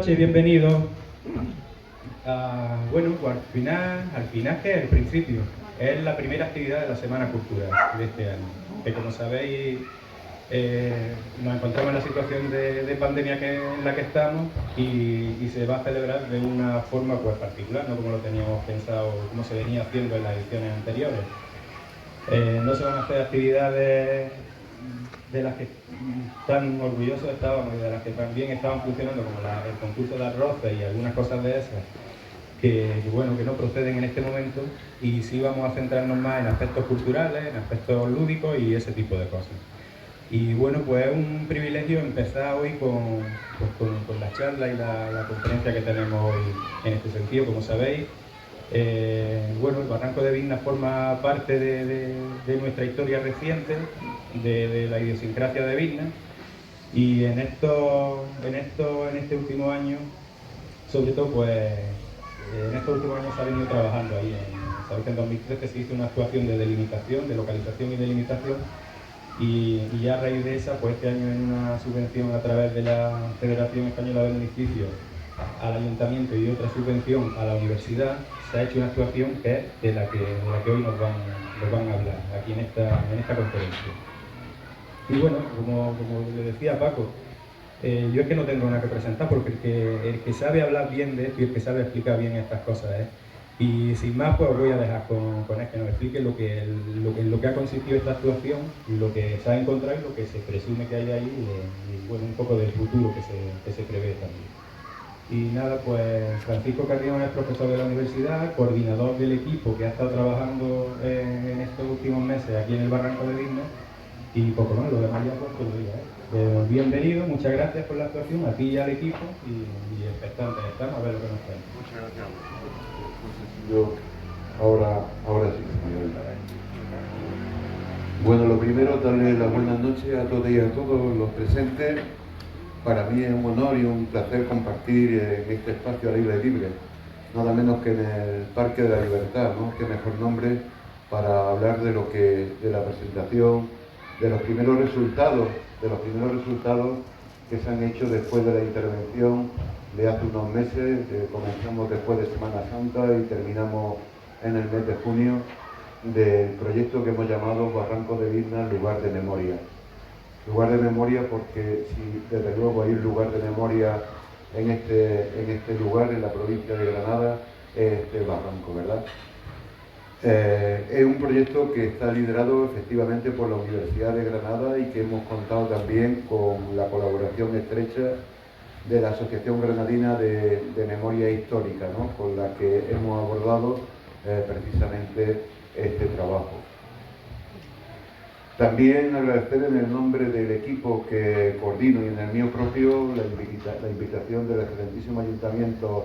Noches, bienvenidos a, bueno, pues al final que es el principio, es la primera actividad de la Semana Cultural de este año, que como sabéis nos encontramos en la situación de pandemia en la que estamos y se va a celebrar de una forma pues particular, no como lo teníamos pensado, como se venía haciendo en las ediciones anteriores. No se van a hacer actividades de las que tan orgullosos estábamos y de las que también estaban funcionando, como el concurso de arroces y algunas cosas de esas, bueno, que no proceden en este momento, y sí vamos a centrarnos más en aspectos culturales, en aspectos lúdicos y ese tipo de cosas. Y bueno, pues es un privilegio empezar hoy con la charla y la conferencia que tenemos hoy en este sentido. Como sabéis, bueno, el Barranco de Vigna forma parte de nuestra historia reciente, de la idiosincrasia de Vigna, y en este último año, sobre todo, pues en estos últimos años se ha venido trabajando ahí. Sabéis que en 2013 se hizo una actuación de delimitación, de localización y delimitación, y ya a raíz de esa, pues este año en una subvención a través de la Federación Española de Municipios al Ayuntamiento y otra subvención a la universidad, se ha hecho una actuación que es de la que hoy nos van a hablar aquí en esta conferencia. Y bueno, como le decía Paco, yo es que no tengo nada que presentar, porque el que sabe hablar bien de esto y el que sabe explicar bien estas cosas es. Y sin más, pues os voy a dejar con él que nos explique en lo que ha consistido esta actuación, lo que se ha encontrado y lo que se presume que hay ahí, y bueno, un poco del futuro que se prevé también. Y nada, pues Francisco Carrión es profesor de la universidad, coordinador del equipo que ha estado trabajando en estos últimos meses aquí en el Barranco de Vigna, y poco más, lo demás ya pues te lo digo. Bienvenido, muchas gracias por la actuación, a ti y al equipo, y expectantes estamos a ver lo que nos trae. Muchas gracias. Yo ahora sí, señor. Bueno, lo primero, darle las buenas noches a todas y a todos los presentes. Para mí es un honor y un placer compartir en este espacio al aire libre, nada menos que en el Parque de la Libertad, ¿no? Qué mejor nombre para hablar de la presentación, de los primeros resultados que se han hecho después de la intervención de hace unos meses. Comenzamos después de Semana Santa y terminamos en el mes de junio, del proyecto que hemos llamado Barranco de Vigna, lugar de memoria. Lugar de memoria porque si desde luego hay un lugar de memoria en este lugar, en la provincia de Granada, es este barranco, ¿verdad? Es un proyecto que está liderado efectivamente por la Universidad de Granada y que hemos contado también con la colaboración estrecha de la Asociación Granadina de Memoria Histórica, ¿no? Con la que hemos abordado precisamente este trabajo. También agradecer en el nombre del equipo que coordino y en el mío propio la invitación del excelentísimo Ayuntamiento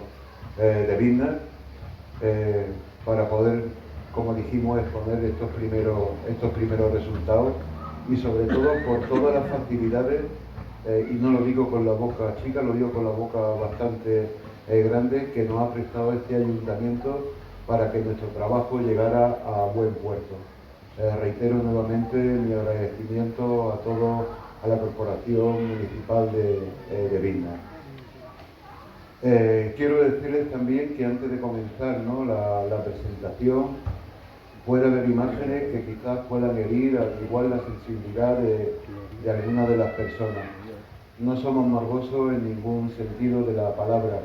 de Vigna para poder, como dijimos, exponer estos primeros resultados, y sobre todo por todas las facilidades, y no lo digo con la boca chica, lo digo con la boca bastante grande, que nos ha prestado este ayuntamiento para que nuestro trabajo llegara a buen puerto. Reitero nuevamente mi agradecimiento a la Corporación Municipal de Vigna. Quiero decirles también que antes de comenzar, ¿no?, la presentación, puede haber imágenes que quizás puedan herir igual la sensibilidad de alguna de las personas. No somos morbosos en ningún sentido de la palabra,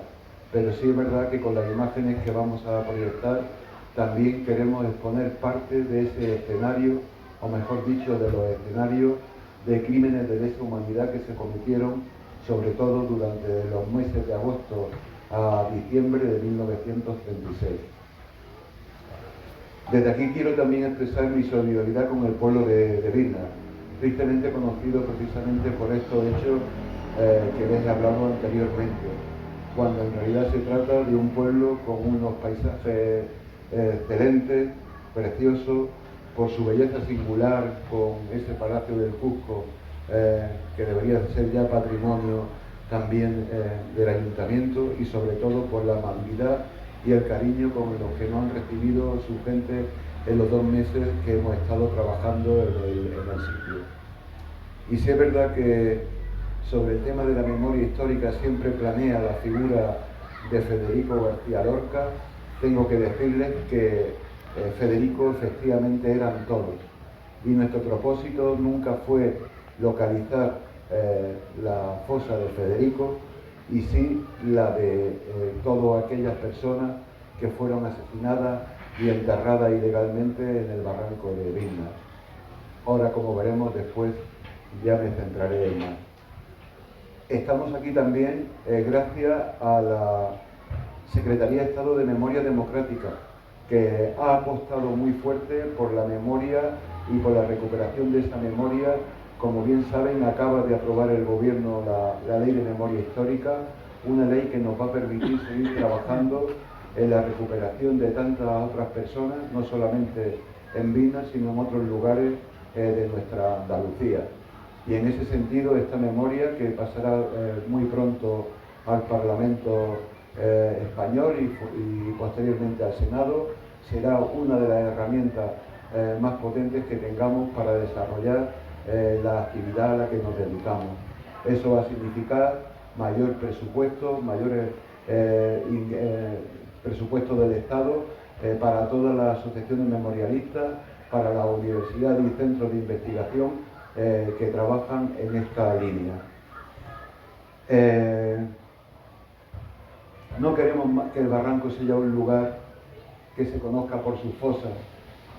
pero sí es verdad que con las imágenes que vamos a proyectar también queremos exponer parte de ese escenario, o mejor dicho, de los escenarios de crímenes de lesa humanidad que se cometieron, sobre todo durante los meses de agosto a diciembre de 1936. Desde aquí quiero también expresar mi solidaridad con el pueblo de Vigna, tristemente conocido precisamente por estos hechos que les he hablado anteriormente, cuando en realidad se trata de un pueblo con unos paisajes excelentes, preciosos, por su belleza singular, con ese Palacio del Cusco, que debería ser ya patrimonio también del Ayuntamiento, y sobre todo por la amabilidad y el cariño con los que nos han recibido su gente en los 2 meses que hemos estado trabajando en el sitio. Y sí es verdad que sobre el tema de la memoria histórica siempre planea la figura de Federico García Lorca, tengo que decirles que Federico efectivamente eran todos. Y nuestro propósito nunca fue localizar la fosa de Federico, y sí la de todas aquellas personas que fueron asesinadas y enterradas ilegalmente en el barranco de Vilna. Ahora, como veremos después, ya me centraré en más. Estamos aquí también gracias a la Secretaría de Estado de Memoria Democrática, que ha apostado muy fuerte por la memoria y por la recuperación de esa memoria. Como bien saben, acaba de aprobar el Gobierno la Ley de Memoria Histórica, una ley que nos va a permitir seguir trabajando en la recuperación de tantas otras personas, no solamente en Vilna, sino en otros lugares de nuestra Andalucía. Y en ese sentido, esta memoria, que pasará muy pronto al Parlamento español y posteriormente al Senado, será una de las herramientas más potentes que tengamos para desarrollar la actividad a la que nos dedicamos. Eso va a significar mayor presupuesto, mayores presupuestos del Estado para todas las asociaciones memorialistas, para las universidades y centros de investigación que trabajan en esta línea. No queremos que el barranco sea un lugar que se conozca por sus fosas.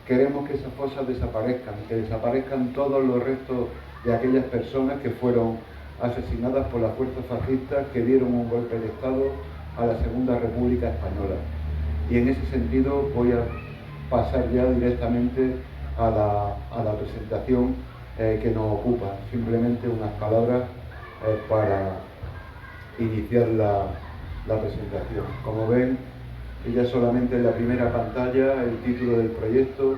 Queremos que esas fosas desaparezcan, que desaparezcan todos los restos de aquellas personas que fueron asesinadas por las fuerzas fascistas que dieron un golpe de Estado a la Segunda República Española. Y en ese sentido voy a pasar ya directamente a la presentación que nos ocupa. Simplemente unas palabras para iniciar la presentación. Como ven, ya solamente en la primera pantalla, el título del proyecto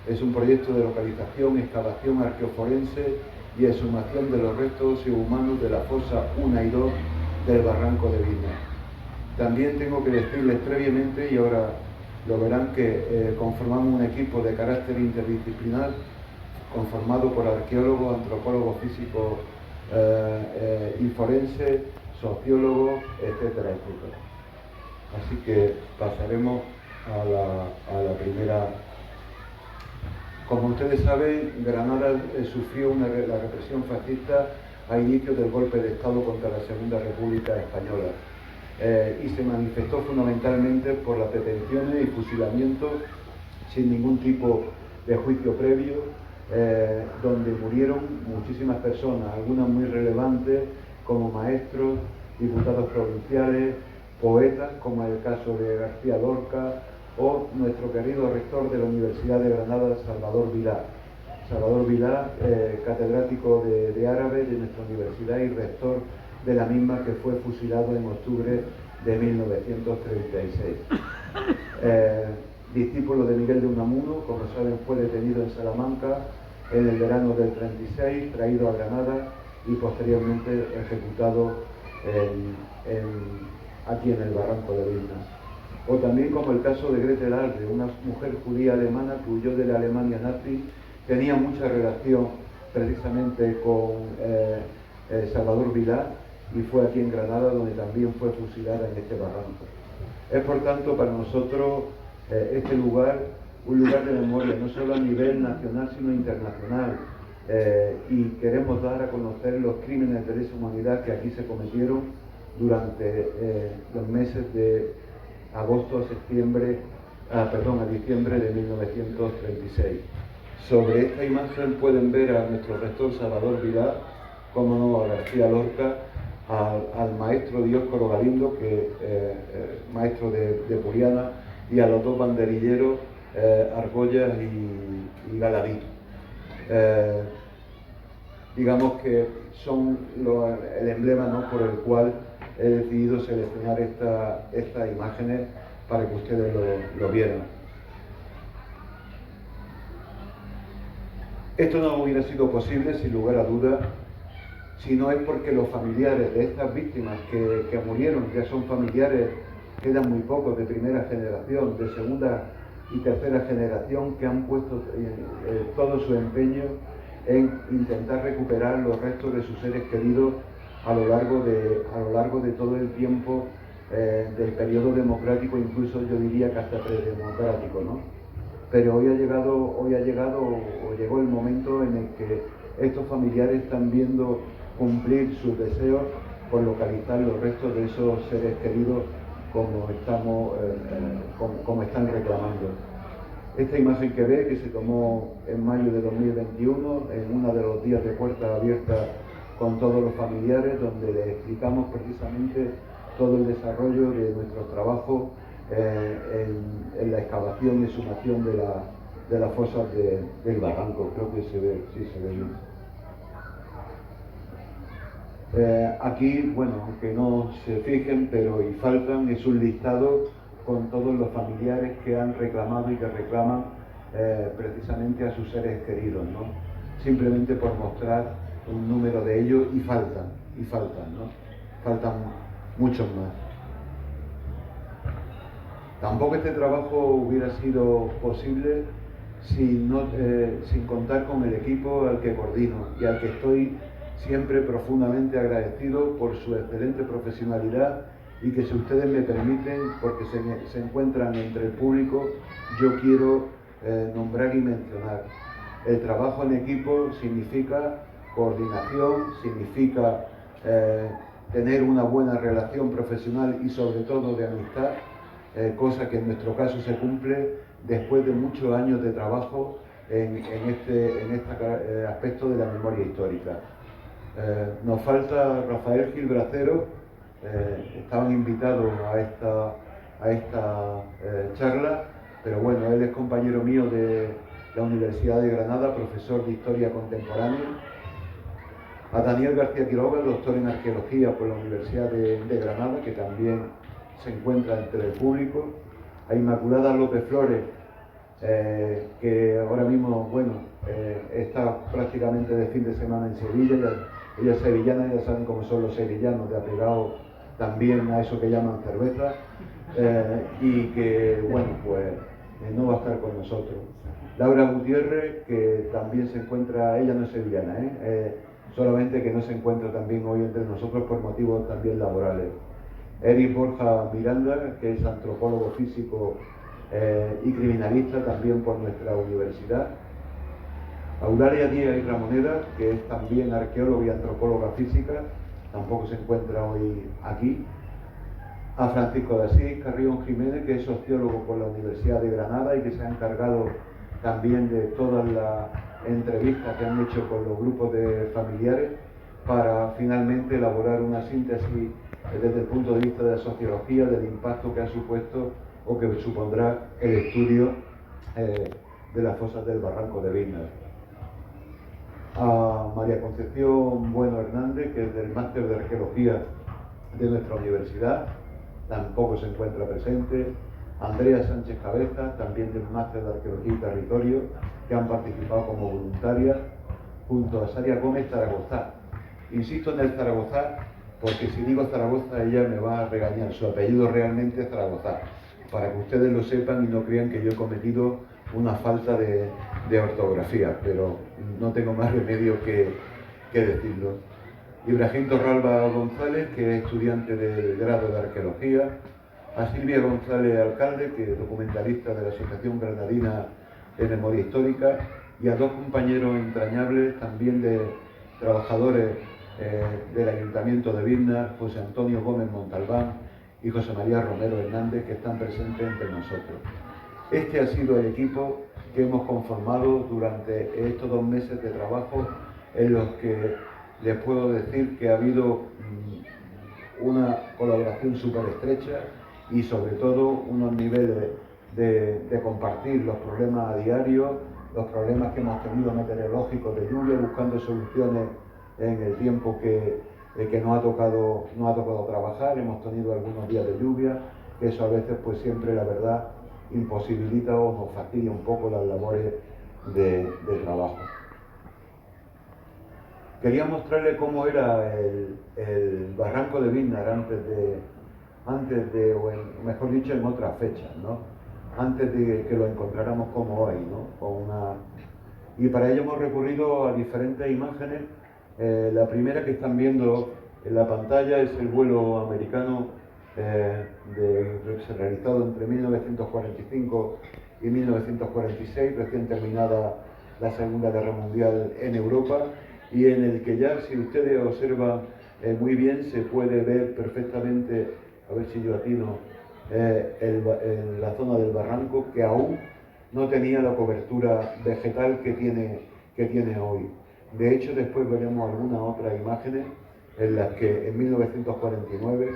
es un proyecto de localización, excavación arqueoforense y exhumación de los restos humanos de la fosa 1 y 2 del barranco de Vilna. También tengo que decirles previamente, y ahora lo verán, que conformamos un equipo de carácter interdisciplinar conformado por arqueólogos, antropólogos físicos y forenses, sociólogos, etcétera, etcétera. Así que pasaremos a la primera. Como ustedes saben, Granada sufrió la represión fascista a inicios del golpe de Estado contra la Segunda República Española y se manifestó fundamentalmente por las detenciones y fusilamientos sin ningún tipo de juicio previo, donde murieron muchísimas personas, algunas muy relevantes como maestros, diputados provinciales, poetas, como es el caso de García Lorca, o nuestro querido rector de la Universidad de Granada, Salvador Vilá. Salvador Vilá, catedrático de árabe de nuestra universidad y rector de la misma, que fue fusilado en octubre de 1936. Discípulo de Miguel de Unamuno, como saben, fue detenido en Salamanca en el verano del 36, traído a Granada y posteriormente ejecutado aquí en el barranco de Vilna. O también como el caso de Gretel Alde, una mujer judía alemana que huyó de la Alemania nazi, tenía mucha relación precisamente con Salvador Vilá, y fue aquí en Granada donde también fue fusilada en este barranco. Es por tanto para nosotros este lugar un lugar de memoria, no solo a nivel nacional sino internacional, y queremos dar a conocer los crímenes de lesa humanidad que aquí se cometieron durante los meses de agosto a diciembre de 1936. Sobre esta imagen pueden ver a nuestro rector Salvador Vilá, como no, a García Lorca, al maestro Dioscoro Galindo, que maestro de Puriana, y a los dos banderilleros Argollas y Galadí. Digamos que son el emblema, ¿no?, por el cual he decidido seleccionar estas imágenes para que ustedes lo vieran. Esto no hubiera sido posible, sin lugar a dudas, si no es porque los familiares de estas víctimas que murieron, ya son familiares, quedan muy pocos, de primera generación, de segunda y tercera generación, que han puesto todo su empeño en intentar recuperar los restos de sus seres queridos a lo largo de todo el tiempo del periodo democrático, incluso yo diría que hasta predemocrático, ¿no? Pero hoy ha llegado o llegó el momento en el que estos familiares están viendo cumplir sus deseos por localizar los restos de esos seres queridos como están reclamando. Esta imagen que ve, que se tomó en mayo de 2021, en uno de los días de puerta abierta con todos los familiares, donde les explicamos precisamente todo el desarrollo de nuestro trabajo en la excavación y exhumación de las fosas del barranco. Creo que se ve, sí se ve bien. Aquí, bueno, aunque no se fijen, pero y faltan, es un listado con todos los familiares que han reclamado y que reclaman precisamente a sus seres queridos, ¿no? Simplemente por mostrar un número de ellos y faltan, ¿no? Faltan muchos más. Tampoco este trabajo hubiera sido posible sin contar con el equipo al que coordino y al que estoy siempre profundamente agradecido por su excelente profesionalidad, y que, si ustedes me permiten, porque se encuentran entre el público, yo quiero nombrar y mencionar. El trabajo en equipo significa coordinación, significa tener una buena relación profesional y sobre todo de amistad, cosa que en nuestro caso se cumple después de muchos años de trabajo en este aspecto de la memoria histórica. Nos falta Rafael Gil Bracero. Estaban invitados a esta charla, pero bueno, él es compañero mío de la Universidad de Granada, profesor de Historia Contemporánea. A Daniel García Quiroga, doctor en Arqueología por la Universidad de Granada, que también se encuentra entre el público. A Inmaculada López Flores, que ahora mismo, bueno, está prácticamente de fin de semana en Sevilla. Ella es sevillana, ya saben cómo son los sevillanos, de apegado también a eso que llaman cerveza, y que, bueno, pues no va a estar con nosotros. Laura Gutiérrez, que también se encuentra, ella no es sevillana, solamente que no se encuentra también hoy entre nosotros por motivos también laborales. Eric Borja Miranda, que es antropólogo físico y criminalista también por nuestra universidad. Eulalia Díaz y Ramoneda, que es también arqueóloga y antropóloga física, tampoco se encuentra hoy aquí. A Francisco de Asís Carrión Jiménez, que es sociólogo por la Universidad de Granada y que se ha encargado también de todas las entrevistas que han hecho con los grupos de familiares para finalmente elaborar una síntesis desde el punto de vista de la sociología del impacto que ha supuesto o que supondrá el estudio de las fosas del barranco de Biznar. A María Concepción Bueno Hernández, que es del máster de arqueología de nuestra universidad, tampoco se encuentra presente. Andrea Sánchez Cabeza, también del máster de arqueología y territorio, que han participado como voluntarias, junto a Saria Gómez Zaragoza. Insisto en el Zaragoza porque si digo Zaragoza ella me va a regañar. Su apellido realmente es Zaragoza, para que ustedes lo sepan y no crean que yo he cometido una falta de ortografía, pero no tengo más remedio que decirlo. Ibrahim Torralba González, que es estudiante del grado de arqueología. A Silvia González Alcalde, que es documentalista de la Asociación Granadina de Memoria Histórica, y a dos compañeros entrañables también de trabajadores del Ayuntamiento de Biznar, José Antonio Gómez Montalbán y José María Romero Hernández, que están presentes entre nosotros. Este ha sido el equipo que hemos conformado durante estos 2 meses de trabajo, en los que les puedo decir que ha habido una colaboración súper estrecha y sobre todo unos niveles de compartir los problemas a diario, los problemas que hemos tenido meteorológicos de lluvia, buscando soluciones en el tiempo que nos ha tocado trabajar. Hemos tenido algunos días de lluvia, que eso a veces pues siempre, la verdad, imposibilita o nos fastidia un poco las labores de trabajo. Quería mostrarle cómo era el barranco de Biznar antes de, o mejor dicho, en otras fechas, ¿no? Antes de que lo encontráramos como hoy, ¿no? Y para ello hemos recurrido a diferentes imágenes. La primera que están viendo En la pantalla es el vuelo americano realizado entre 1945 y 1946, recién terminada la Segunda Guerra Mundial en Europa, y en el que ya, si ustedes observan muy bien, se puede ver perfectamente, a ver si yo atino, la zona del barranco, que aún no tenía la cobertura vegetal que tiene hoy. De hecho, después veremos algunas otras imágenes en las que en 1949,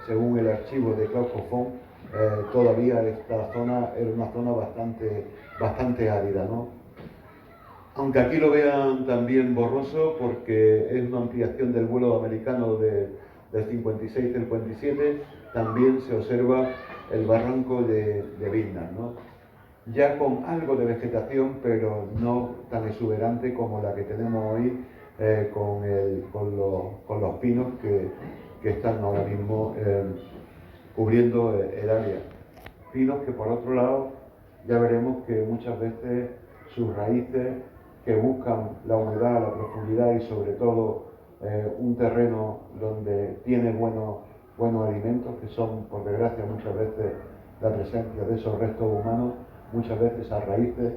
según el archivo de Claude Coffon, todavía esta zona era una zona bastante árida, ¿no? Aunque aquí lo vean también borroso, porque es una ampliación del vuelo americano del 56-57, también se observa el barranco de Vilna, ¿no? Ya con algo de vegetación, pero no tan exuberante como la que tenemos hoy, con los pinos que están ahora mismo cubriendo el área. Pinos que, por otro lado, ya veremos que muchas veces sus raíces, que buscan la humedad, la profundidad y sobre todo un terreno donde tiene buenos alimentos, que son, por desgracia, muchas veces la presencia de esos restos humanos, muchas veces a raíces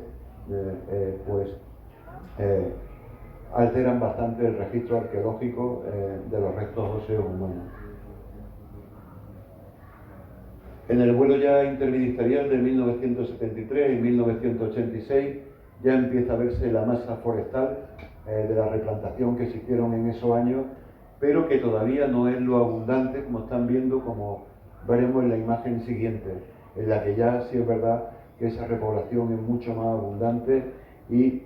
alteran bastante el registro arqueológico de los restos óseos humanos. En el vuelo ya interministerial de 1973 y 1986 ya empieza a verse la masa forestal de la replantación que se hicieron en esos años, pero que todavía no es lo abundante, como están viendo, como veremos en la imagen siguiente, en la que ya sí es verdad que esa repoblación es mucho más abundante y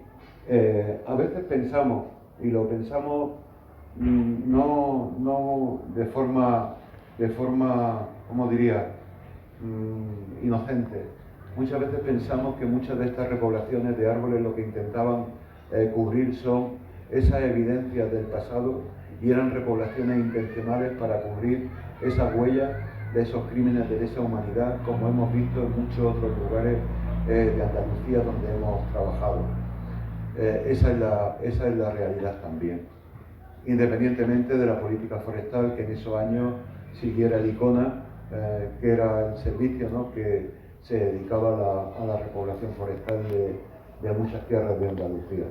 a veces pensamos, y lo pensamos no de forma, ¿cómo diría?, inocente. Muchas veces pensamos que muchas de estas repoblaciones de árboles lo que intentaban cubrir son esas evidencias del pasado y eran repoblaciones intencionales para cubrir esas huellas de esos crímenes de lesa humanidad, como hemos visto en muchos otros lugares de Andalucía donde hemos trabajado. Esa es la realidad también, independientemente de la política forestal que en esos años siguiera el ICONA, que era el servicio, ¿no?, que se dedicaba a la repoblación forestal de muchas tierras de Andalucía.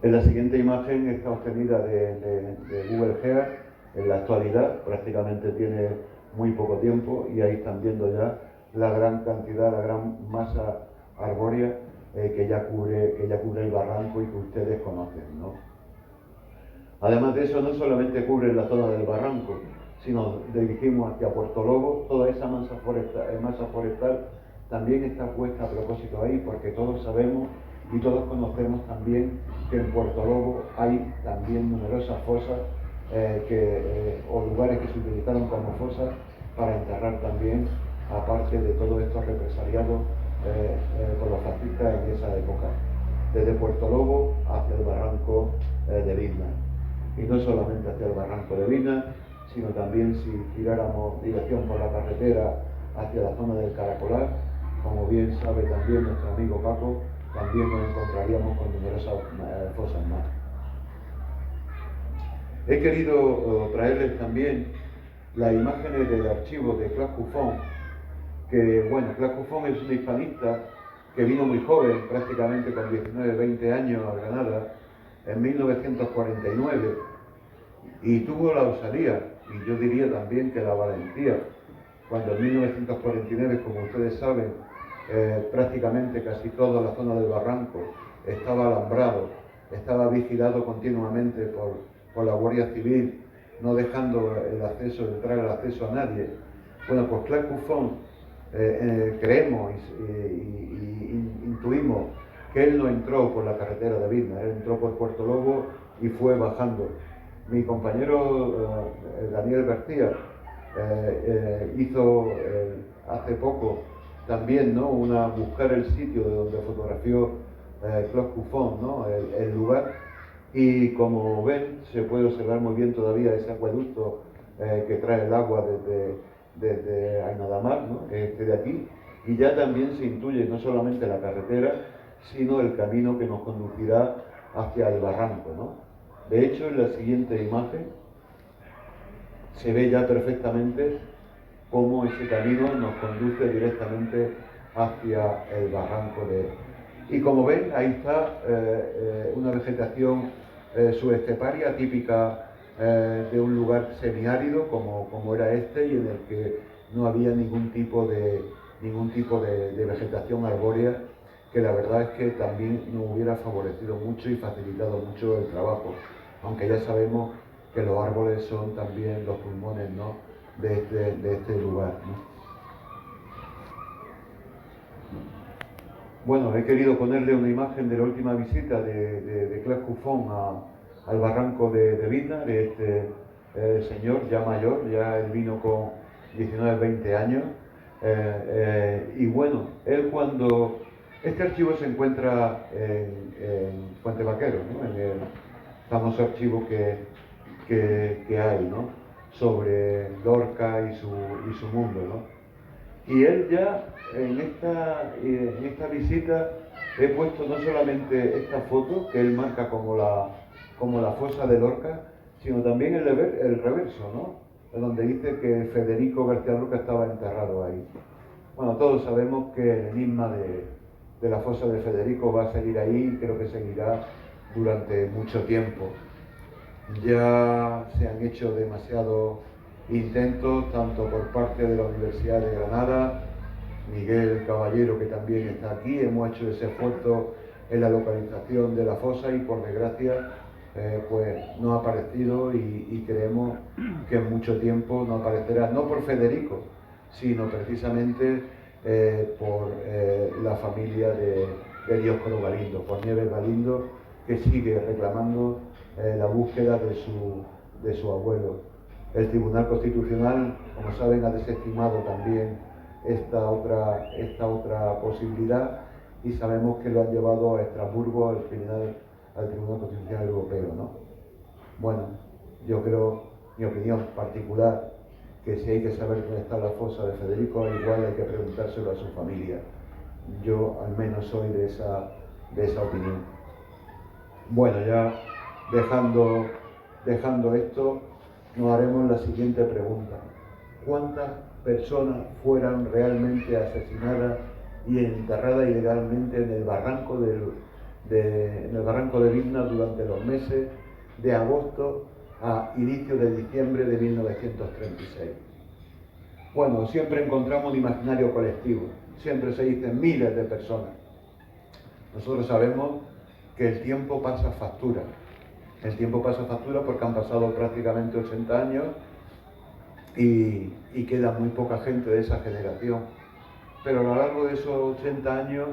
En la siguiente imagen está obtenida de Google Earth. En la actualidad prácticamente tiene muy poco tiempo y ahí están viendo ya la gran cantidad, la gran masa arbórea que ya cubre el barranco y que ustedes conocen, ¿no? Además de eso, no solamente cubre la zona del barranco, sino dirigimos hacia Puerto Lobo. Toda esa masa forestal también está puesta a propósito ahí, porque todos sabemos y todos conocemos también que en Puerto Lobo hay también numerosas fosas o lugares que se utilizaron como fosas para enterrar también, aparte de todos estos represaliados por los fascistas en esa época, desde Puerto Lobo hacia el barranco de Vilna. Y no solamente hacia el barranco de Vilna, sino también si tiráramos dirección por la carretera hacia la zona del Caracolar, como bien sabe también nuestro amigo Paco, también nos encontraríamos con numerosas fosas más. He querido traerles también las imágenes del archivo de Claude Coffon, que, bueno, Claude Coffon es un hispanista que vino muy joven, prácticamente con 19-20 años a Granada, en 1949, y tuvo la osadía, y yo diría también que la valentía, cuando en 1949, como ustedes saben, prácticamente casi toda la zona del barranco estaba alambrado, estaba vigilado continuamente por la Guardia Civil, no dejando entrar el acceso a nadie. Bueno, pues Claude Coffon, creemos y intuimos que él no entró por la carretera de Vilna, él entró por Puerto Lobo y fue bajando. Mi compañero Daniel García hizo hace poco también, ¿no?, buscar el sitio de donde fotografió Claude Coffon, ¿no?, el lugar, y como ven se puede observar muy bien todavía ese acueducto que trae el agua desde Ainadamar, ¿no?, de aquí, y ya también se intuye no solamente la carretera, sino el camino que nos conducirá hacia el barranco, ¿no? De hecho, en la siguiente imagen se ve ya perfectamente cómo ese camino nos conduce directamente hacia el barranco de... Y como ven, ahí está una vegetación subesteparia típica de un lugar semiárido como era este, y en el que no había ningún tipo de vegetación arbórea, que la verdad es que también nos hubiera favorecido mucho y facilitado mucho el trabajo, aunque ya sabemos que los árboles son también los pulmones, ¿no?, de este lugar, ¿no? Bueno, he querido ponerle una imagen de la última visita de Claude Cuffon al barranco de Vidna, de este señor ya mayor, ya él vino con 19, 20 años, y bueno, él cuando... Este archivo se encuentra en Fuente Vaquero, ¿no?, en el famoso archivo que hay, ¿no?, sobre Lorca y su mundo, ¿no? Y él ya en esta visita he puesto no solamente esta foto que él marca como la fosa de Lorca, sino también el reverso, ¿no?, donde dice que Federico García Lorca estaba enterrado ahí. Bueno, todos sabemos que el enigma de la fosa de Federico va a seguir ahí, y creo que seguirá durante mucho tiempo. Ya se han hecho demasiados intentos, tanto por parte de la Universidad de Granada, Miguel Caballero, que también está aquí, hemos hecho ese esfuerzo en la localización de la fosa y por desgracia pues no ha aparecido, y creemos que en mucho tiempo no aparecerá, no por Federico, sino precisamente por la familia de Dioscoro Galindo, por Nieves Galindo, que sigue reclamando la búsqueda de su abuelo. El Tribunal Constitucional, como saben, ha desestimado también esta otra posibilidad, y sabemos que lo han llevado a Estrasburgo, al Tribunal Constitucional Europeo, ¿no? Bueno, yo creo, mi opinión particular, que si hay que saber dónde está la fosa de Federico, igual hay que preguntárselo a su familia. Yo al menos soy de esa opinión. Bueno, ya dejando esto, nos haremos la siguiente pregunta: ¿cuántas personas fueron realmente asesinadas y enterradas ilegalmente en el barranco de Vidna durante los meses de agosto a inicios de diciembre de 1936? Bueno, siempre encontramos un imaginario colectivo, siempre se dicen miles de personas. Nosotros sabemos que el tiempo pasa factura. El tiempo pasa factura porque han pasado prácticamente 80 años y queda muy poca gente de esa generación. Pero a lo largo de esos 80 años,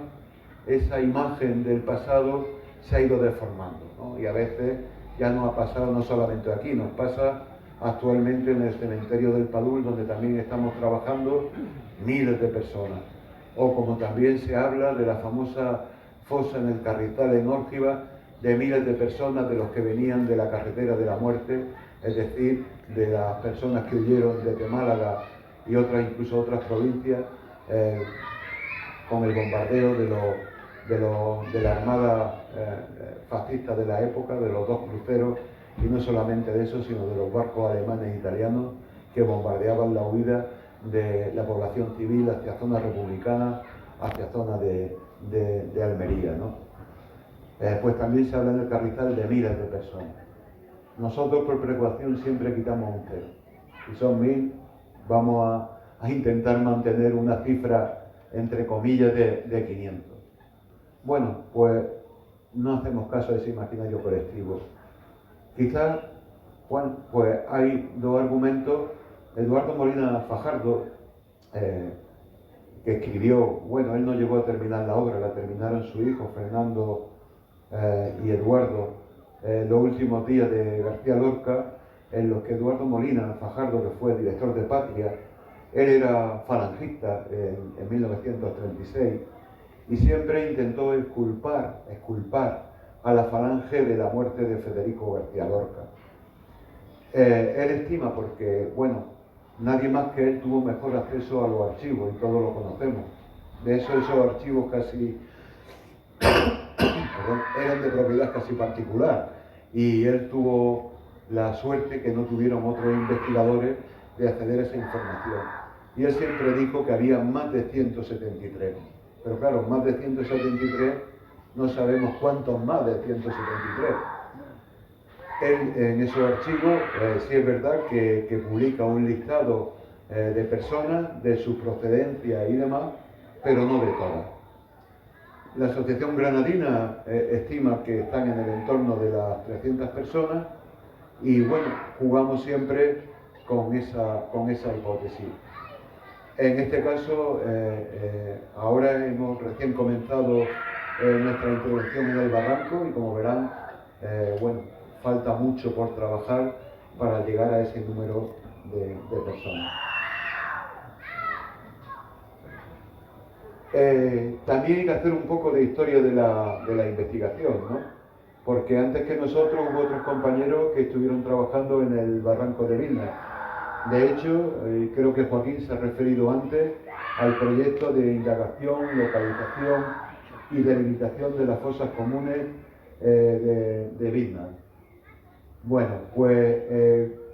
esa imagen del pasado se ha ido deformando, ¿no? Y a veces ya nos ha pasado no solamente aquí, nos pasa actualmente en el cementerio del Padul, donde también estamos trabajando miles de personas. O como también se habla de la famosa fosa en el Carrizal en Órgiva, de miles de personas, de los que venían de la carretera de la muerte, es decir, de las personas que huyeron desde Málaga y incluso otras provincias, con el bombardeo de la armada fascista de la época, de los dos cruceros, y no solamente de eso, sino de los barcos alemanes e italianos que bombardeaban la huida de la población civil hacia zonas republicanas, hacia zonas de Almería, ¿no? Pues también se habla en el Carrizal de miles de personas. Nosotros por precaución siempre quitamos un cero. Si son 1000, vamos a intentar mantener una cifra entre comillas de 500. Bueno, pues no hacemos caso a ese imaginario colectivo. Quizás, bueno, pues hay dos argumentos. Eduardo Molina Fajardo, que escribió, bueno, él no llegó a terminar la obra, la terminaron su hijo Fernando y Eduardo, los últimos días de García Lorca, en los que Eduardo Molina Fajardo, que fue director de Patria, él era falangista en 1936, y siempre intentó exculpar a la falange de la muerte de Federico García Lorca. Él estima, porque, bueno, nadie más que él tuvo mejor acceso a los archivos, y todos lo conocemos. De eso, esos archivos casi eran de propiedad casi particular, y él tuvo la suerte que no tuvieron otros investigadores de acceder a esa información. Y él siempre dijo que había más de 173. Pero claro, más de 173, no sabemos cuántos más de 173. Él en esos archivos sí es verdad que publica un listado de personas, de su procedencia y demás, pero no de todas. La Asociación Granadina estima que están en el entorno de las 300 personas y bueno, jugamos siempre con esa hipótesis. En este caso, ahora hemos recién comenzado nuestra intervención en el barranco y como verán, bueno, falta mucho por trabajar para llegar a ese número de personas. También hay que hacer un poco de historia de la investigación, ¿no? Porque antes que nosotros hubo otros compañeros que estuvieron trabajando en el barranco de Vilna. De hecho, creo que Joaquín se ha referido antes al proyecto de indagación, localización y delimitación de las fosas comunes de Vilna. Bueno, pues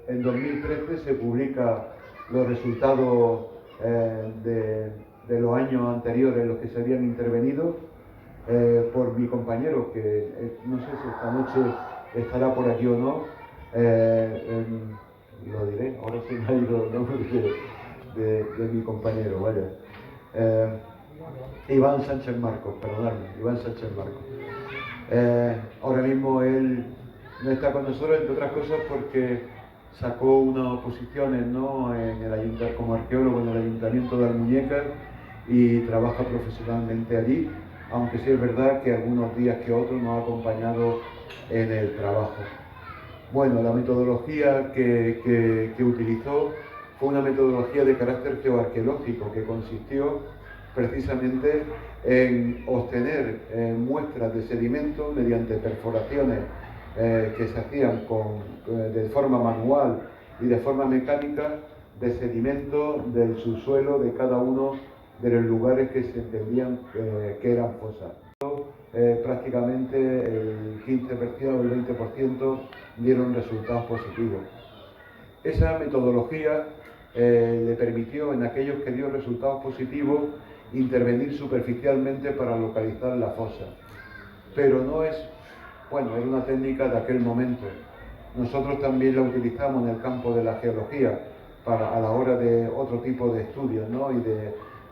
en 2013 se publica los resultados de los años anteriores en los que se habían intervenido por mi compañero, que no sé si esta noche estará por aquí o no, lo diré, ahora se me ha ido el nombre de mi compañero, vaya. Iván Sánchez Marcos, perdonadme, Iván Sánchez Marcos. Ahora mismo él no está con nosotros, entre otras cosas, porque sacó unas oposiciones, ¿no?, como arqueólogo en el Ayuntamiento de Almuñécar y trabaja profesionalmente allí, aunque sí es verdad que algunos días que otros nos ha acompañado en el trabajo. Bueno, la metodología que utilizó fue una metodología de carácter geoarqueológico que consistió precisamente en obtener muestras de sedimento mediante perforaciones que se hacían de forma manual y de forma mecánica de sedimento del subsuelo de cada uno de los lugares que se entendían que eran fosas. Prácticamente el 15% o el 20% dieron resultados positivos. Esa metodología le permitió, en aquellos que dio resultados positivos, intervenir superficialmente para localizar la fosa. Pero no es, bueno, era una técnica de aquel momento. Nosotros también la utilizamos en el campo de la geología a la hora de otro tipo de estudios, ¿no?, y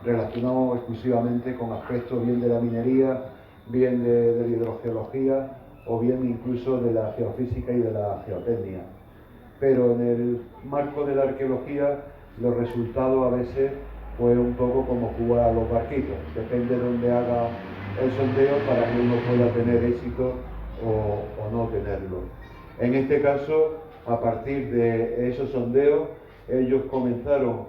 relacionados exclusivamente con aspectos bien de la minería, bien de la hidrogeología o bien incluso de la geofísica y de la geotecnia. Pero en el marco de la arqueología los resultados a veces pues un poco como jugar a los barquitos, depende de dónde haga el sondeo para que uno pueda tener éxito o no tenerlo. En este caso, a partir de esos sondeos, ellos comenzaron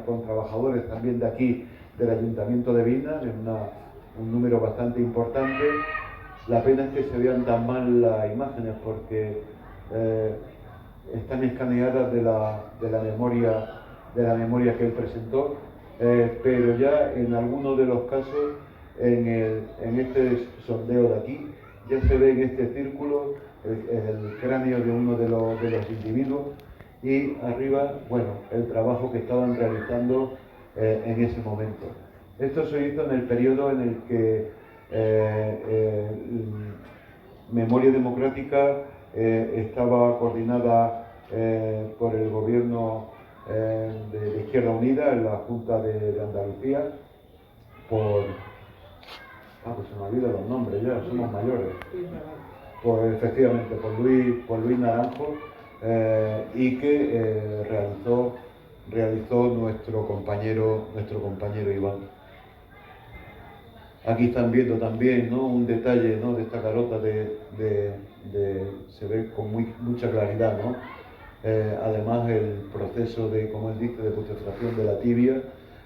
con trabajadores también de aquí, del Ayuntamiento de Vilna, en un número bastante importante. La pena es que se vean tan mal las imágenes porque están escaneadas de la memoria que él presentó, pero ya en algunos de los casos, en este sondeo de aquí, ya se ve en este círculo el cráneo de uno de los individuos y arriba, bueno, el trabajo que estaban realizando en ese momento. Esto se hizo en el periodo en el que Memoria Democrática estaba coordinada por el gobierno de la Izquierda Unida en la Junta de Andalucía, pues se me olvidan los nombres ya, somos mayores. Pues efectivamente, por Luis Naranjo, y que realizó nuestro compañero Iván. Aquí están viendo también, ¿no?, un detalle, ¿no?, de esta carota se ve con mucha claridad, ¿no? Además el proceso como él dice, de putrefacción de la tibia,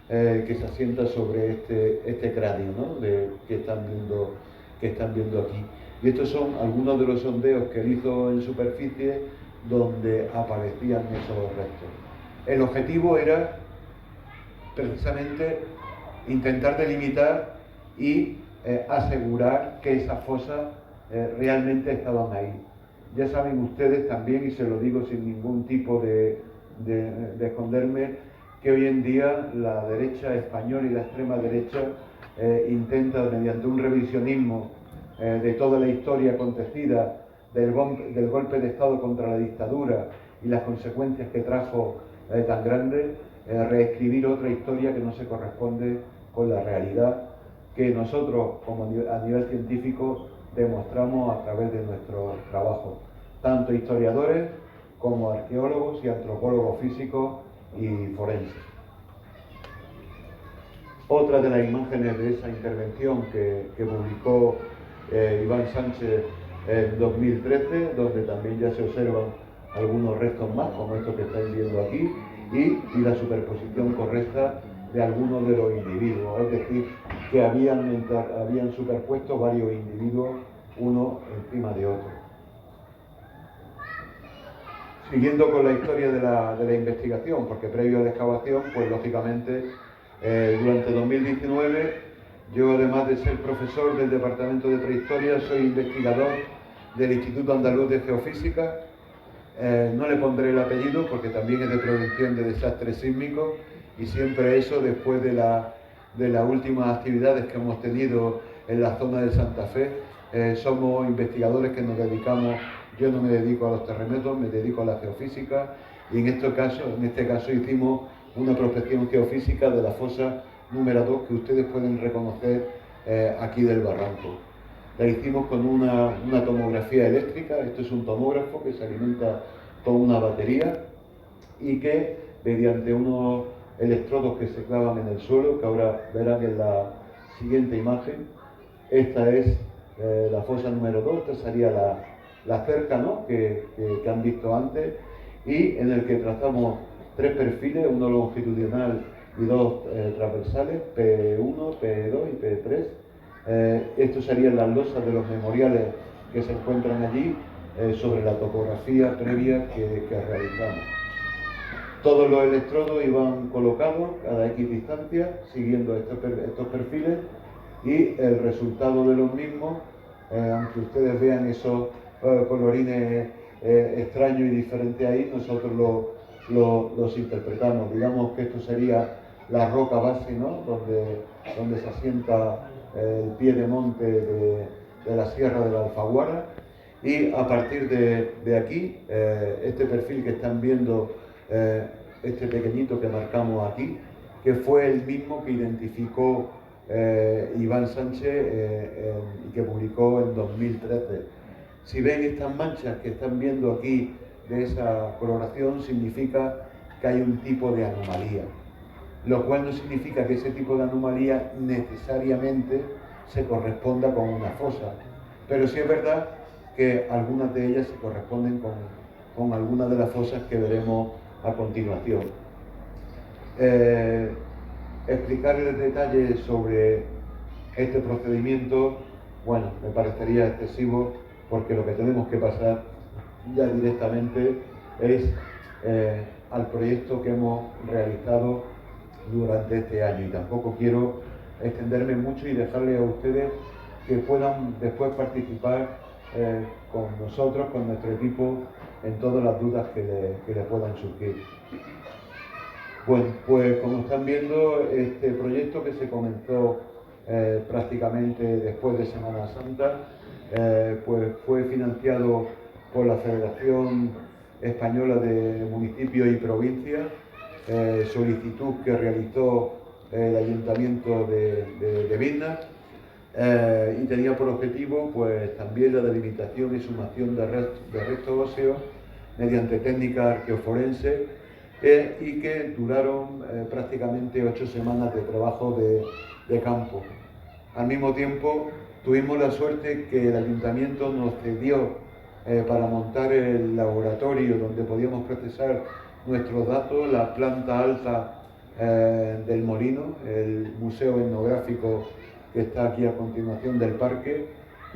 que se asienta sobre este cráneo, ¿no?, que están viendo aquí. Y estos son algunos de los sondeos que él hizo en superficie donde aparecían esos restos. El objetivo era precisamente intentar delimitar y asegurar que esas fosas realmente estaban ahí. Ya saben ustedes también, y se lo digo sin ningún tipo de esconderme, que hoy en día la derecha española y la extrema derecha intenta, mediante un revisionismo de toda la historia acontecida del golpe de Estado contra la dictadura y las consecuencias que trajo tan grandes, reescribir otra historia que no se corresponde con la realidad que nosotros, como a nivel científico, demostramos a través de nuestro trabajo, tanto historiadores como arqueólogos y antropólogos físicos y forenses. Otra de las imágenes de esa intervención que publicó Iván Sánchez en 2013, donde también ya se observan algunos restos más, como estos que estáis viendo aquí, y la superposición correcta de algunos de los individuos, es decir, que habían superpuesto varios individuos uno encima de otro. Siguiendo con la historia de la investigación, porque previo a la excavación, pues lógicamente, durante 2019, yo además de ser profesor del Departamento de Prehistoria, soy investigador del Instituto Andaluz de Geofísica. No le pondré el apellido porque también es de prevención de desastres sísmicos, y siempre eso después de las últimas actividades que hemos tenido en la zona de Santa Fe. Somos investigadores que nos dedicamos, yo no me dedico a los terremotos, me dedico a la geofísica, y en este caso hicimos una prospección geofísica de la fosa número 2 que ustedes pueden reconocer aquí del barranco. La hicimos con una tomografía eléctrica. Esto es un tomógrafo que se alimenta con una batería y que, mediante unos electrodos que se clavan en el suelo, que ahora verán en la siguiente imagen, esta es la fosa número 2, esta sería la cerca, ¿no?, que han visto antes, y en el que trazamos 3 perfiles, uno longitudinal y 2 transversales, P1, P2 y P3. Estos serían las losas de los memoriales que se encuentran allí sobre la topografía previa que realizamos. Todos los electrodos iban colocados cada X distancia, siguiendo estos perfiles, y el resultado de los mismos, aunque ustedes vean esos colorines extraños y diferentes ahí, nosotros los interpretamos. Digamos que esto sería la roca base, ¿no?, donde se asienta el pie de monte de la Sierra de la Alfaguara, y a partir de aquí, este perfil que están viendo, este pequeñito que marcamos aquí, que fue el mismo que identificó Iván Sánchez y que publicó en 2013. Si ven estas manchas que están viendo aquí de esa coloración, significa que hay un tipo de anomalía, lo cual no significa que ese tipo de anomalía necesariamente se corresponda con una fosa, pero sí es verdad que algunas de ellas se corresponden con algunas de las fosas que veremos a continuación. Explicarles detalles sobre este procedimiento, bueno, me parecería excesivo, porque lo que tenemos que pasar ya directamente es al proyecto que hemos realizado durante este año, y tampoco quiero extenderme mucho y dejarles a ustedes que puedan después participar con nosotros, con nuestro equipo, en todas las dudas que les puedan surgir. Bueno, pues como están viendo, este proyecto, que se comenzó prácticamente después de Semana Santa, pues fue financiado por la Federación Española de Municipios y Provincias, solicitud que realizó el Ayuntamiento de Vilna, y tenía por objetivo pues también la delimitación y sumación de restos óseos mediante técnicas arqueoforenses, y que duraron prácticamente 8 semanas de trabajo de campo. Al mismo tiempo, tuvimos la suerte que el Ayuntamiento nos cedió para montar el laboratorio donde podíamos procesar nuestros datos, la planta alta del molino, el museo etnográfico que está aquí a continuación del parque,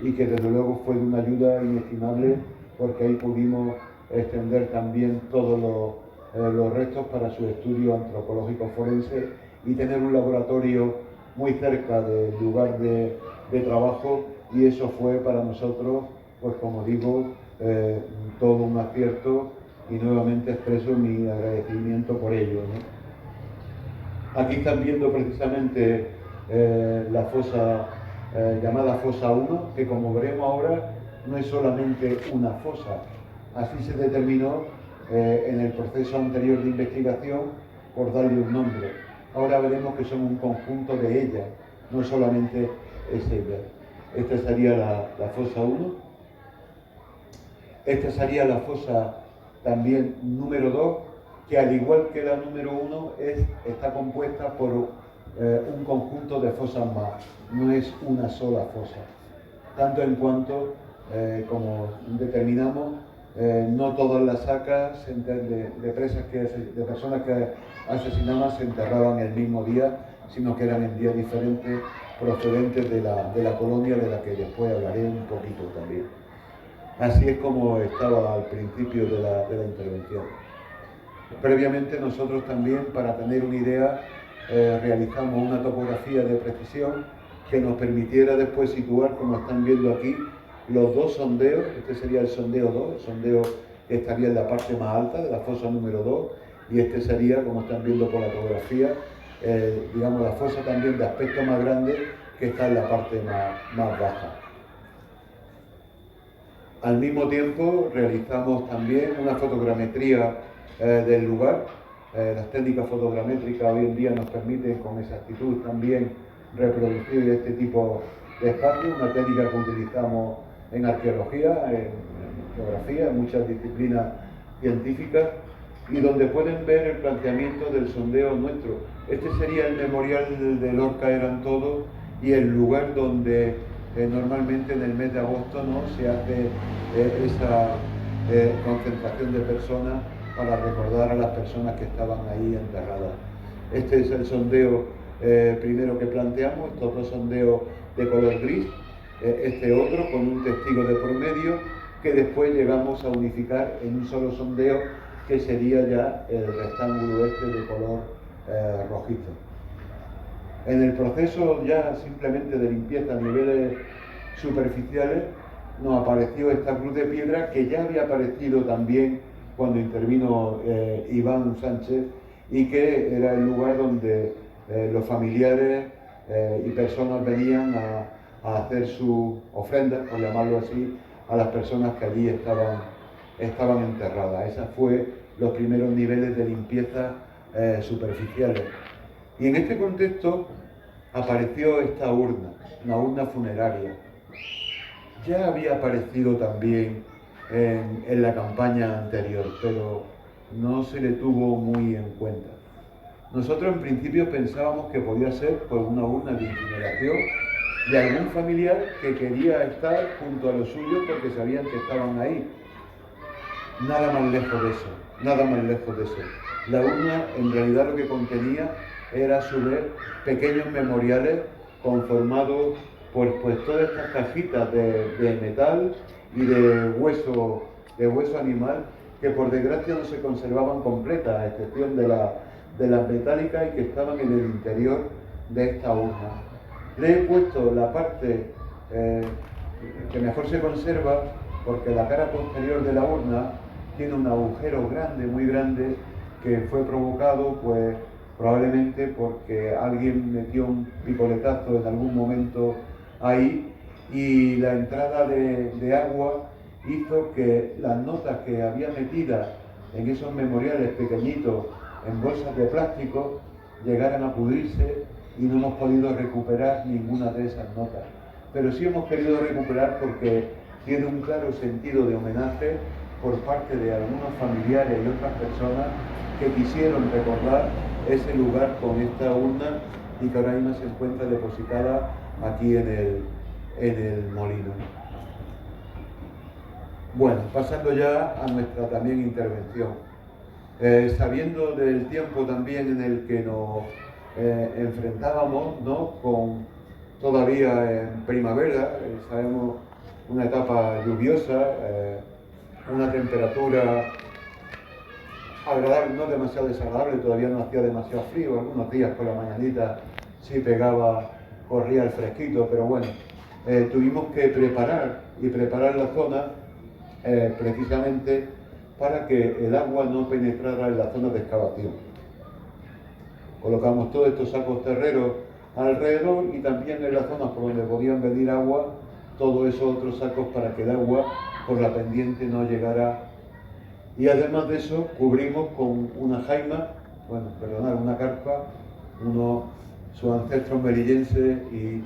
y que desde luego fue de una ayuda inestimable, porque ahí pudimos extender también todos los restos para su estudio antropológico forense, y tener un laboratorio muy cerca del lugar de trabajo, y eso fue para nosotros, pues como digo, todo un acierto y nuevamente expreso mi agradecimiento por ello, ¿no? Aquí están viendo precisamente la fosa llamada fosa 1, que como veremos ahora no es solamente una fosa, así se determinó en el proceso anterior de investigación por darle un nombre. Ahora veremos que son un conjunto de ellas, no solamente es ella. Esta sería la fosa 1. Esta sería la fosa también número 2, que al igual que la número 1 está compuesta por un conjunto de fosas más, no es una sola fosa. Tanto en cuanto, como determinamos, no todas las sacas de personas que asesinaban se enterraban el mismo día, sino que eran en días diferentes, procedentes de la colonia, de la que después hablaré un poquito también. Así es como estaba al principio de la intervención. Previamente nosotros también, para tener una idea, realizamos una topografía de precisión que nos permitiera después situar, como están viendo aquí, los dos sondeos. Este sería el sondeo 2, el sondeo que estaría en la parte más alta de la fosa número 2, y este sería, como están viendo por la topografía, digamos la fosa también de aspecto más grande, que está en la parte más baja. Al mismo tiempo realizamos también una fotogrametría del lugar. Las técnicas fotogramétricas hoy en día nos permiten con exactitud también reproducir este tipo de espacios, una técnica que utilizamos en arqueología, en geografía, en muchas disciplinas científicas, y donde pueden ver el planteamiento del sondeo nuestro. Este sería el memorial de Lorca Eran Todos y el lugar donde normalmente en el mes de agosto, ¿no?, se hace esa concentración de personas para recordar a las personas que estaban ahí enterradas. Este es el sondeo primero que planteamos, estos dos sondeos de color gris, este otro con un testigo de por medio, que después llegamos a unificar en un solo sondeo, que sería ya el rectángulo este de color rojizo. En el proceso ya simplemente de limpieza a niveles superficiales nos apareció esta cruz de piedra, que ya había aparecido también cuando intervino Iván Sánchez, y que era el lugar donde los familiares y personas venían a hacer sus ofrendas, por llamarlo así, a las personas que allí estaban enterradas. Esos fueron los primeros niveles de limpieza superficiales. Y en este contexto apareció esta urna, una urna funeraria. Ya había aparecido también en la campaña anterior, pero no se le tuvo muy en cuenta. Nosotros en principio pensábamos que podía ser pues, una urna de incineración de algún familiar que quería estar junto a los suyos porque sabían que estaban ahí. Nada más lejos de eso, nada más lejos de eso. La urna en realidad lo que contenía era a su vez pequeños memoriales conformados por todas estas cajitas de metal y de hueso animal, que por desgracia no se conservaban completas, a excepción de las metálicas, y que estaban en el interior de esta urna. Le he puesto la parte que mejor se conserva, porque la cara posterior de la urna tiene un agujero grande, muy grande, que fue provocado pues probablemente porque alguien metió un pipoletazo en algún momento ahí, y la entrada de agua hizo que las notas que había metidas en esos memoriales pequeñitos en bolsas de plástico llegaran a pudrirse, y no hemos podido recuperar ninguna de esas notas. Pero sí hemos querido recuperar porque tiene un claro sentido de homenaje por parte de algunos familiares y otras personas que quisieron recordar ese lugar con esta urna, y que ahora mismo se encuentra depositada aquí en el molino. Bueno, pasando ya a nuestra también intervención. Sabiendo del tiempo también en el que nos enfrentábamos, ¿no?, con todavía en primavera, sabemos una etapa lluviosa, una temperatura agradable, no demasiado desagradable, todavía no hacía demasiado frío, algunos días por la mañanita sí corría el fresquito, pero bueno, tuvimos que preparar la zona precisamente para que el agua no penetrara en la zona de excavación. Colocamos todos estos sacos terreros alrededor y también en las zonas por donde podían venir agua, todos esos otros sacos para que el agua por la pendiente no llegara. Y además de eso cubrimos con una jaima, una carpa, sus ancestros melillenses, y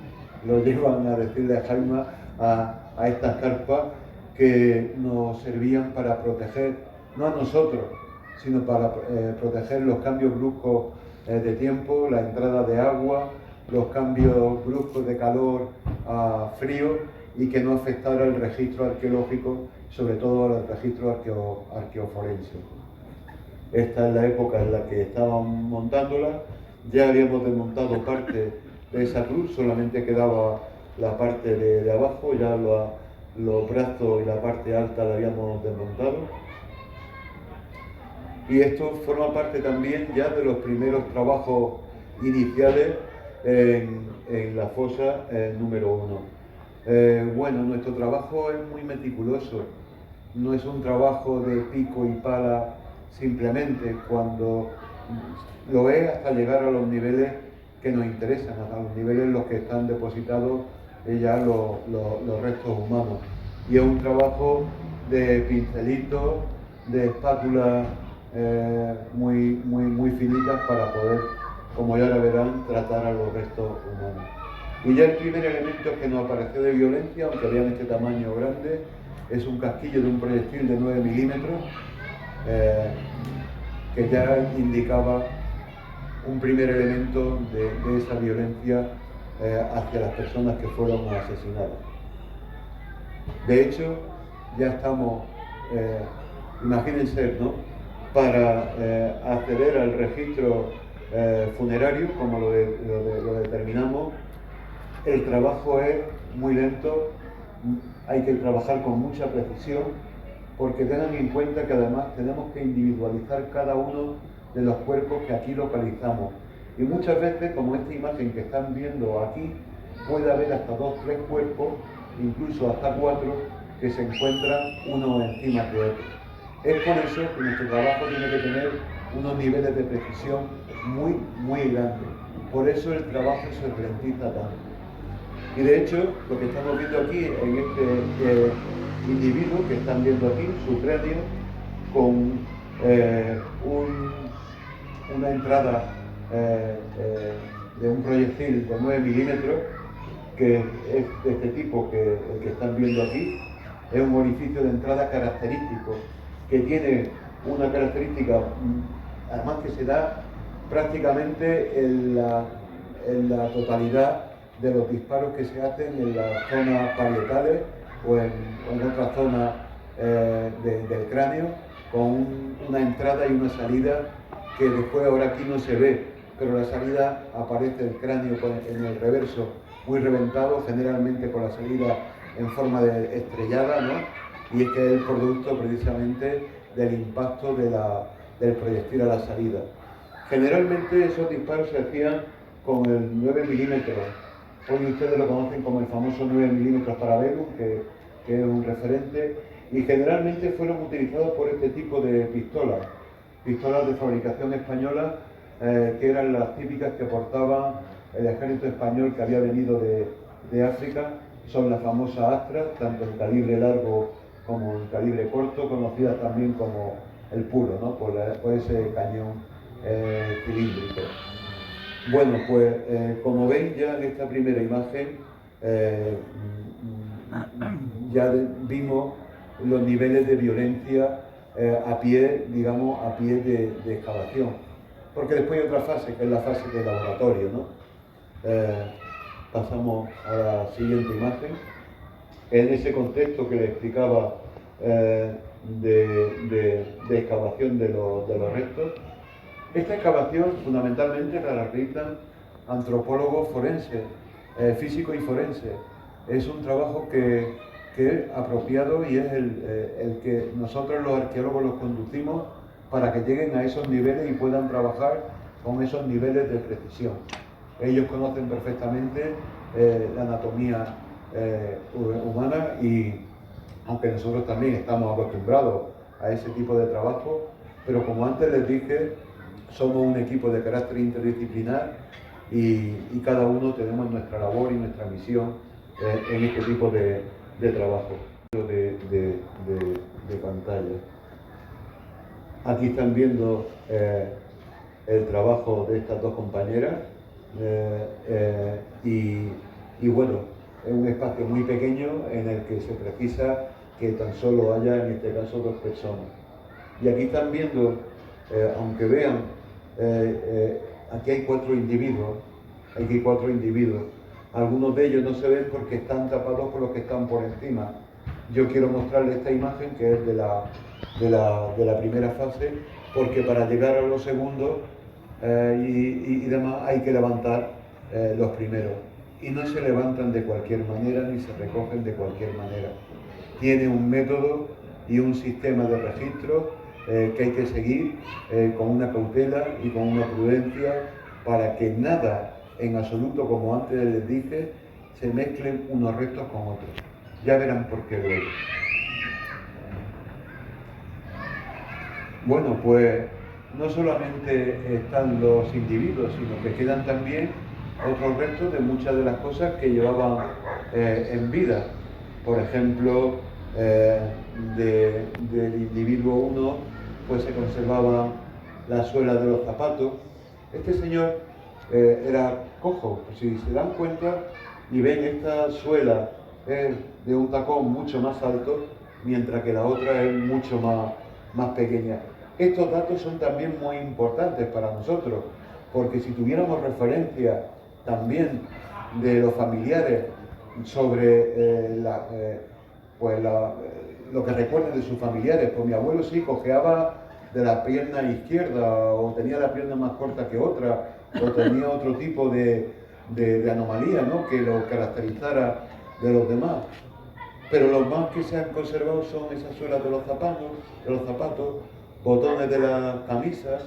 lo llevan a decirle a jaima a estas carpas que nos servían para proteger, no a nosotros, sino para proteger los cambios bruscos de tiempo, la entrada de agua, los cambios bruscos de calor a frío, y que no afectara el registro arqueológico, sobre todo el registro arqueoforense. Esta es la época en la que estábamos montándola. Ya habíamos desmontado parte de esa cruz, solamente quedaba la parte de abajo, ya los brazos y la parte alta la habíamos desmontado. Y esto forma parte también ya de los primeros trabajos iniciales en la fosa número 1. Bueno, nuestro trabajo es muy meticuloso, no es un trabajo de pico y pala simplemente, cuando lo es hasta llegar a los niveles que nos interesan, a los niveles en los que están depositados ya los restos humanos. Y es un trabajo de pincelitos, de espátulas muy finitas para poder, como ya ahora verán, tratar a los restos humanos. Y ya el primer elemento que nos apareció de violencia, aunque vean este tamaño grande, es un casquillo de un proyectil de 9 milímetros, que ya indicaba un primer elemento de esa violencia hacia las personas que fueron asesinadas. De hecho, ya estamos, imagínense, ¿no?, para acceder al registro funerario, como lo determinamos. El trabajo es muy lento, hay que trabajar con mucha precisión, porque tengan en cuenta que además tenemos que individualizar cada uno de los cuerpos que aquí localizamos. Y muchas veces, como esta imagen que están viendo aquí, puede haber hasta 2 o 3 cuerpos, incluso hasta 4, que se encuentran uno encima de otro. Es por eso que nuestro trabajo tiene que tener unos niveles de precisión muy grandes. Por eso el trabajo se ralentiza tanto. Y de hecho, lo que estamos viendo aquí en este individuo que están viendo aquí, su cráneo, con una entrada de un proyectil de 9 milímetros, que es de este tipo, el que están viendo aquí, es un orificio de entrada característico, que tiene una característica, además, que se da prácticamente en la totalidad de los disparos que se hacen en las zonas parietales o en otras zonas del cráneo, con una entrada y una salida que después ahora aquí no se ve, pero la salida aparece el cráneo en el reverso muy reventado, generalmente con la salida en forma de estrellada, ¿no? Y es que es el producto precisamente del impacto del proyectil a la salida. Generalmente esos disparos se hacían con el 9 milímetros. Hoy ustedes lo conocen como el famoso 9 milímetros Parabellum, que es un referente, y generalmente fueron utilizados por este tipo de pistolas de fabricación española, que eran las típicas que portaban el ejército español que había venido de África. Son las famosas Astra, tanto en calibre largo como en calibre corto, conocidas también como el puro, ¿no?, por ese cañón cilíndrico. Bueno, pues como veis ya en esta primera imagen, ya vimos los niveles de violencia a pie, digamos, a pie de excavación. Porque después hay otra fase, que es la fase de laboratorio, ¿no? Pasamos a la siguiente imagen. En ese contexto que les explicaba de excavación de los restos, esta excavación fundamentalmente la realizan antropólogos forenses, físicos y forenses. Es un trabajo que es apropiado y es el que nosotros los arqueólogos los conducimos para que lleguen a esos niveles y puedan trabajar con esos niveles de precisión. Ellos conocen perfectamente la anatomía humana y aunque nosotros también estamos acostumbrados a ese tipo de trabajo, pero como antes les dije, somos un equipo de carácter interdisciplinar y cada uno tenemos nuestra labor y nuestra misión en este tipo de trabajo de pantalla. Aquí están viendo el trabajo de estas dos compañeras y bueno, es un espacio muy pequeño en el que se precisa que tan solo haya en este caso 2 personas. Y aquí están viendo, aunque vean, aquí hay 4 individuos, algunos de ellos no se ven porque están tapados por los que están por encima. Yo quiero mostrarles esta imagen que es de la primera fase, porque para llegar a los segundos y demás hay que levantar los primeros. Y no se levantan de cualquier manera ni se recogen de cualquier manera. Tiene un método y un sistema de registro que hay que seguir con una cautela y con una prudencia para que nada en absoluto, como antes les dije, se mezclen unos restos con otros. Ya verán por qué luego. Bueno, pues no solamente están los individuos, sino que quedan también otros restos de muchas de las cosas que llevaban en vida. Por ejemplo, del individuo 1, pues se conservaba la suela de los zapatos. Este señor era cojo, si se dan cuenta y ven, esta suela es de un tacón mucho más alto, mientras que la otra es mucho más pequeña. Estos datos son también muy importantes para nosotros, porque si tuviéramos referencia también de los familiares sobre lo que recuerden de sus familiares, pues mi abuelo sí cojeaba de la pierna izquierda, o tenía la pierna más corta que otra, o tenía otro tipo de anomalía, ¿no?, que lo caracterizara de los demás. Pero los más que se han conservado son esas suelas de los zapatos, botones de las camisas,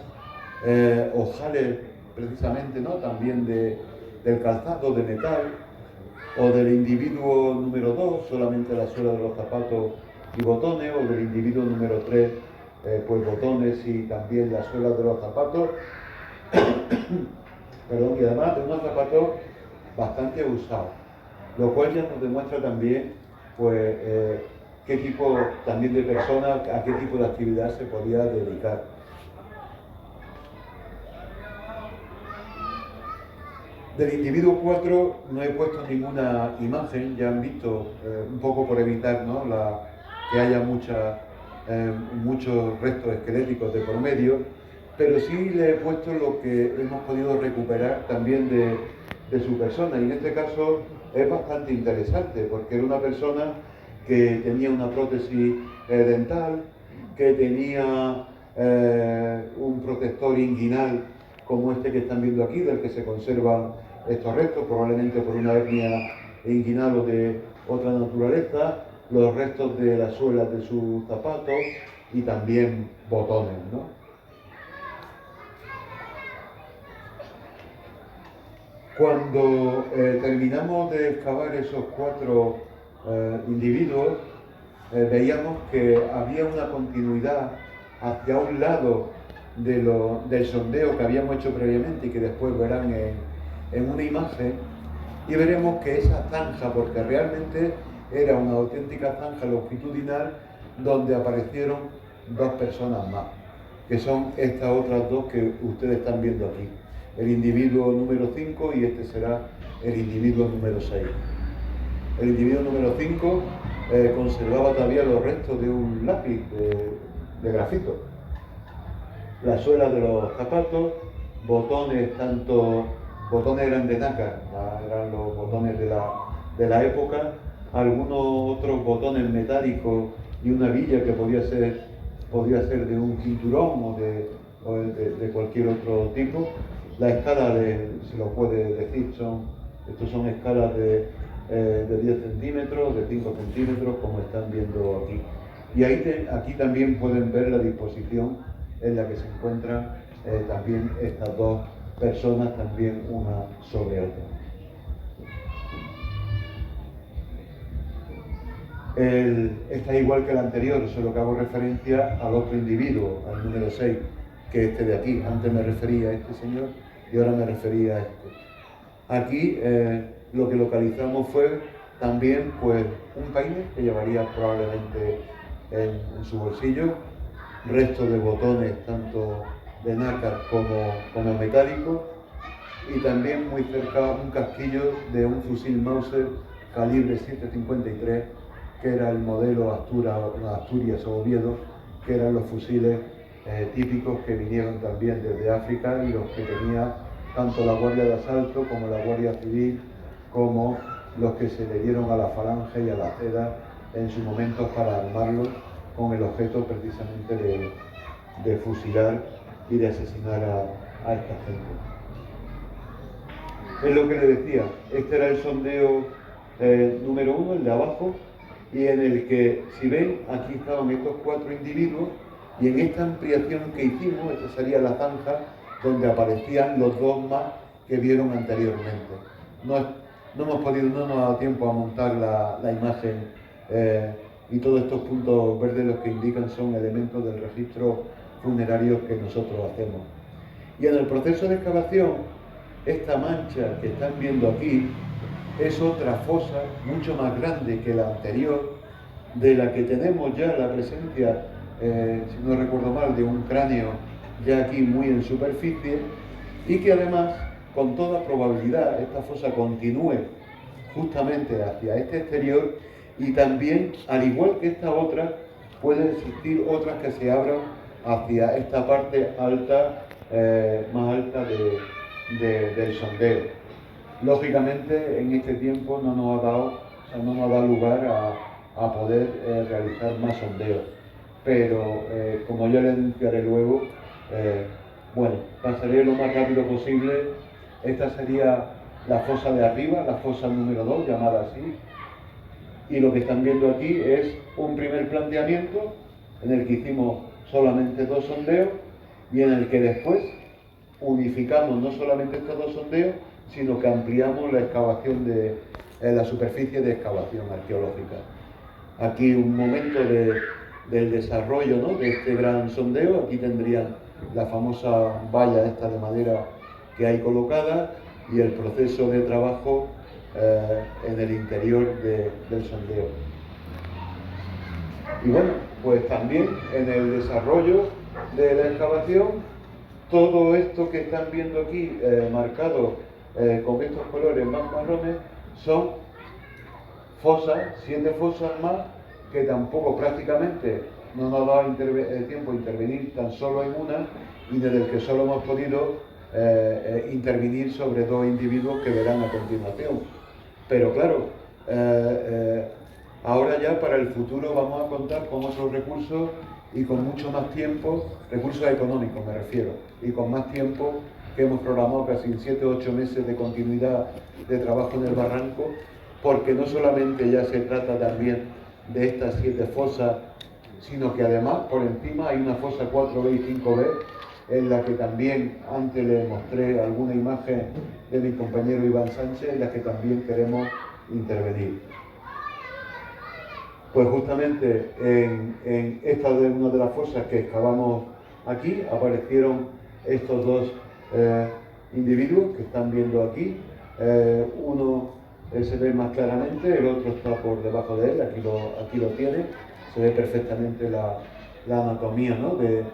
ojales precisamente, ¿no?, también del calzado de metal, o del individuo número 2, solamente la suela de los zapatos y botones, o del individuo número 3, pues botones y también la suela de los zapatos, perdón, y además de unos zapatos bastante usados, lo cual ya nos demuestra también pues qué tipo también de persona, a qué tipo de actividad se podía dedicar. Del individuo 4 no he puesto ninguna imagen, ya han visto, un poco por evitar, ¿no?, que haya muchos restos esqueléticos de por medio, pero sí le he puesto lo que hemos podido recuperar también de su persona, y en este caso es bastante interesante, porque era una persona que tenía una prótesis dental, que tenía un protector inguinal como este que están viendo aquí, del que se conservan estos restos, probablemente por una hernia inguinal o de otra naturaleza, los restos de las suelas de sus zapatos y también botones, ¿no? Cuando terminamos de excavar esos 4 individuos, veíamos que había una continuidad hacia un lado del sondeo que habíamos hecho previamente y que después verán en una imagen, y veremos que esa zanja, porque realmente era una auténtica zanja longitudinal donde aparecieron 2 personas más, que son estas otras 2 que ustedes están viendo aquí, el individuo número 5 y este será el individuo número 6. El individuo número 5 conservaba todavía los restos de un lápiz de grafito, la suela de los zapatos, botones, botones eran de nácar, eran los botones de la época, algunos otros botones metálicos y una villa que podía ser de un cinturón o de cualquier otro tipo. La escala se lo puede decir, estos son escalas de 10 centímetros, de 5 centímetros, como están viendo aquí. Y aquí también pueden ver la disposición en la que se encuentran también estas 2 personas, también una sobre otra. Esta es igual que la anterior, solo que hago referencia al otro individuo, al número 6, que es este de aquí. Antes me refería a este señor y ahora me refería a este. Aquí lo que localizamos fue también pues, un peine que llevaría probablemente en su bolsillo, resto de botones tanto de nácar como metálicos, y también muy cerca un casquillo de un fusil Mauser calibre 7.53, que era el modelo Asturias o Oviedo, que eran los fusiles típicos que vinieron también desde África y los que tenía tanto la Guardia de Asalto como la Guardia Civil, como los que se le dieron a la Falange y a la Seda en su momento para armarlos con el objeto precisamente de fusilar y de asesinar a esta gente. Es lo que le decía, este era el sondeo número 1, el de abajo, y en el que, si ven, aquí estaban estos 4 individuos, y en esta ampliación que hicimos, esta sería la zanja donde aparecían los 2 más que vieron anteriormente. No nos ha dado tiempo a montar la imagen, y todos estos puntos verdes los que indican son elementos del registro funerario que nosotros hacemos. Y en el proceso de excavación, esta mancha que están viendo aquí es otra fosa mucho más grande que la anterior, de la que tenemos ya la presencia, si no recuerdo mal, de un cráneo ya aquí muy en superficie, y que además, con toda probabilidad, esta fosa continúe justamente hacia este exterior, y también, al igual que esta otra, pueden existir otras que se abran hacia esta parte alta, más alta del sondeo. Lógicamente, en este tiempo no nos ha dado lugar a poder realizar más sondeos, pero como ya le anunciaré luego, bueno, pasaré lo más rápido posible. Esta sería la fosa de arriba, la fosa número 2, llamada así, y lo que están viendo aquí es un primer planteamiento en el que hicimos solamente 2 sondeos y en el que después unificamos no solamente estos 2 sondeos, sino que ampliamos la excavación de la superficie de excavación arqueológica. Aquí un momento del desarrollo, ¿no?, de este gran sondeo. Aquí tendrían la famosa valla esta de madera que hay colocada y el proceso de trabajo en el interior del sondeo. Y bueno, pues también en el desarrollo de la excavación, todo esto que están viendo aquí marcado con estos colores más marrones son fosas, 7 fosas más, que tampoco prácticamente no nos ha dado tiempo a intervenir tan solo en una, y desde el que solo hemos podido intervenir sobre 2 individuos que verán a continuación. Pero claro, ahora ya para el futuro vamos a contar con otros recursos y con mucho más tiempo, recursos económicos me refiero, y con más tiempo, que hemos programado casi 7 o 8 meses de continuidad de trabajo en el barranco, porque no solamente ya se trata también de estas 7 fosas, sino que además por encima hay una fosa 4B y 5B, en la que también antes les mostré alguna imagen de mi compañero Iván Sánchez, en la que también queremos intervenir. Pues justamente en esta de una de las fosas que excavamos aquí aparecieron estos 2 individuos que están viendo aquí. Uno se ve más claramente, el otro está por debajo de él, aquí lo tiene, se ve perfectamente la anatomía, ¿no?, de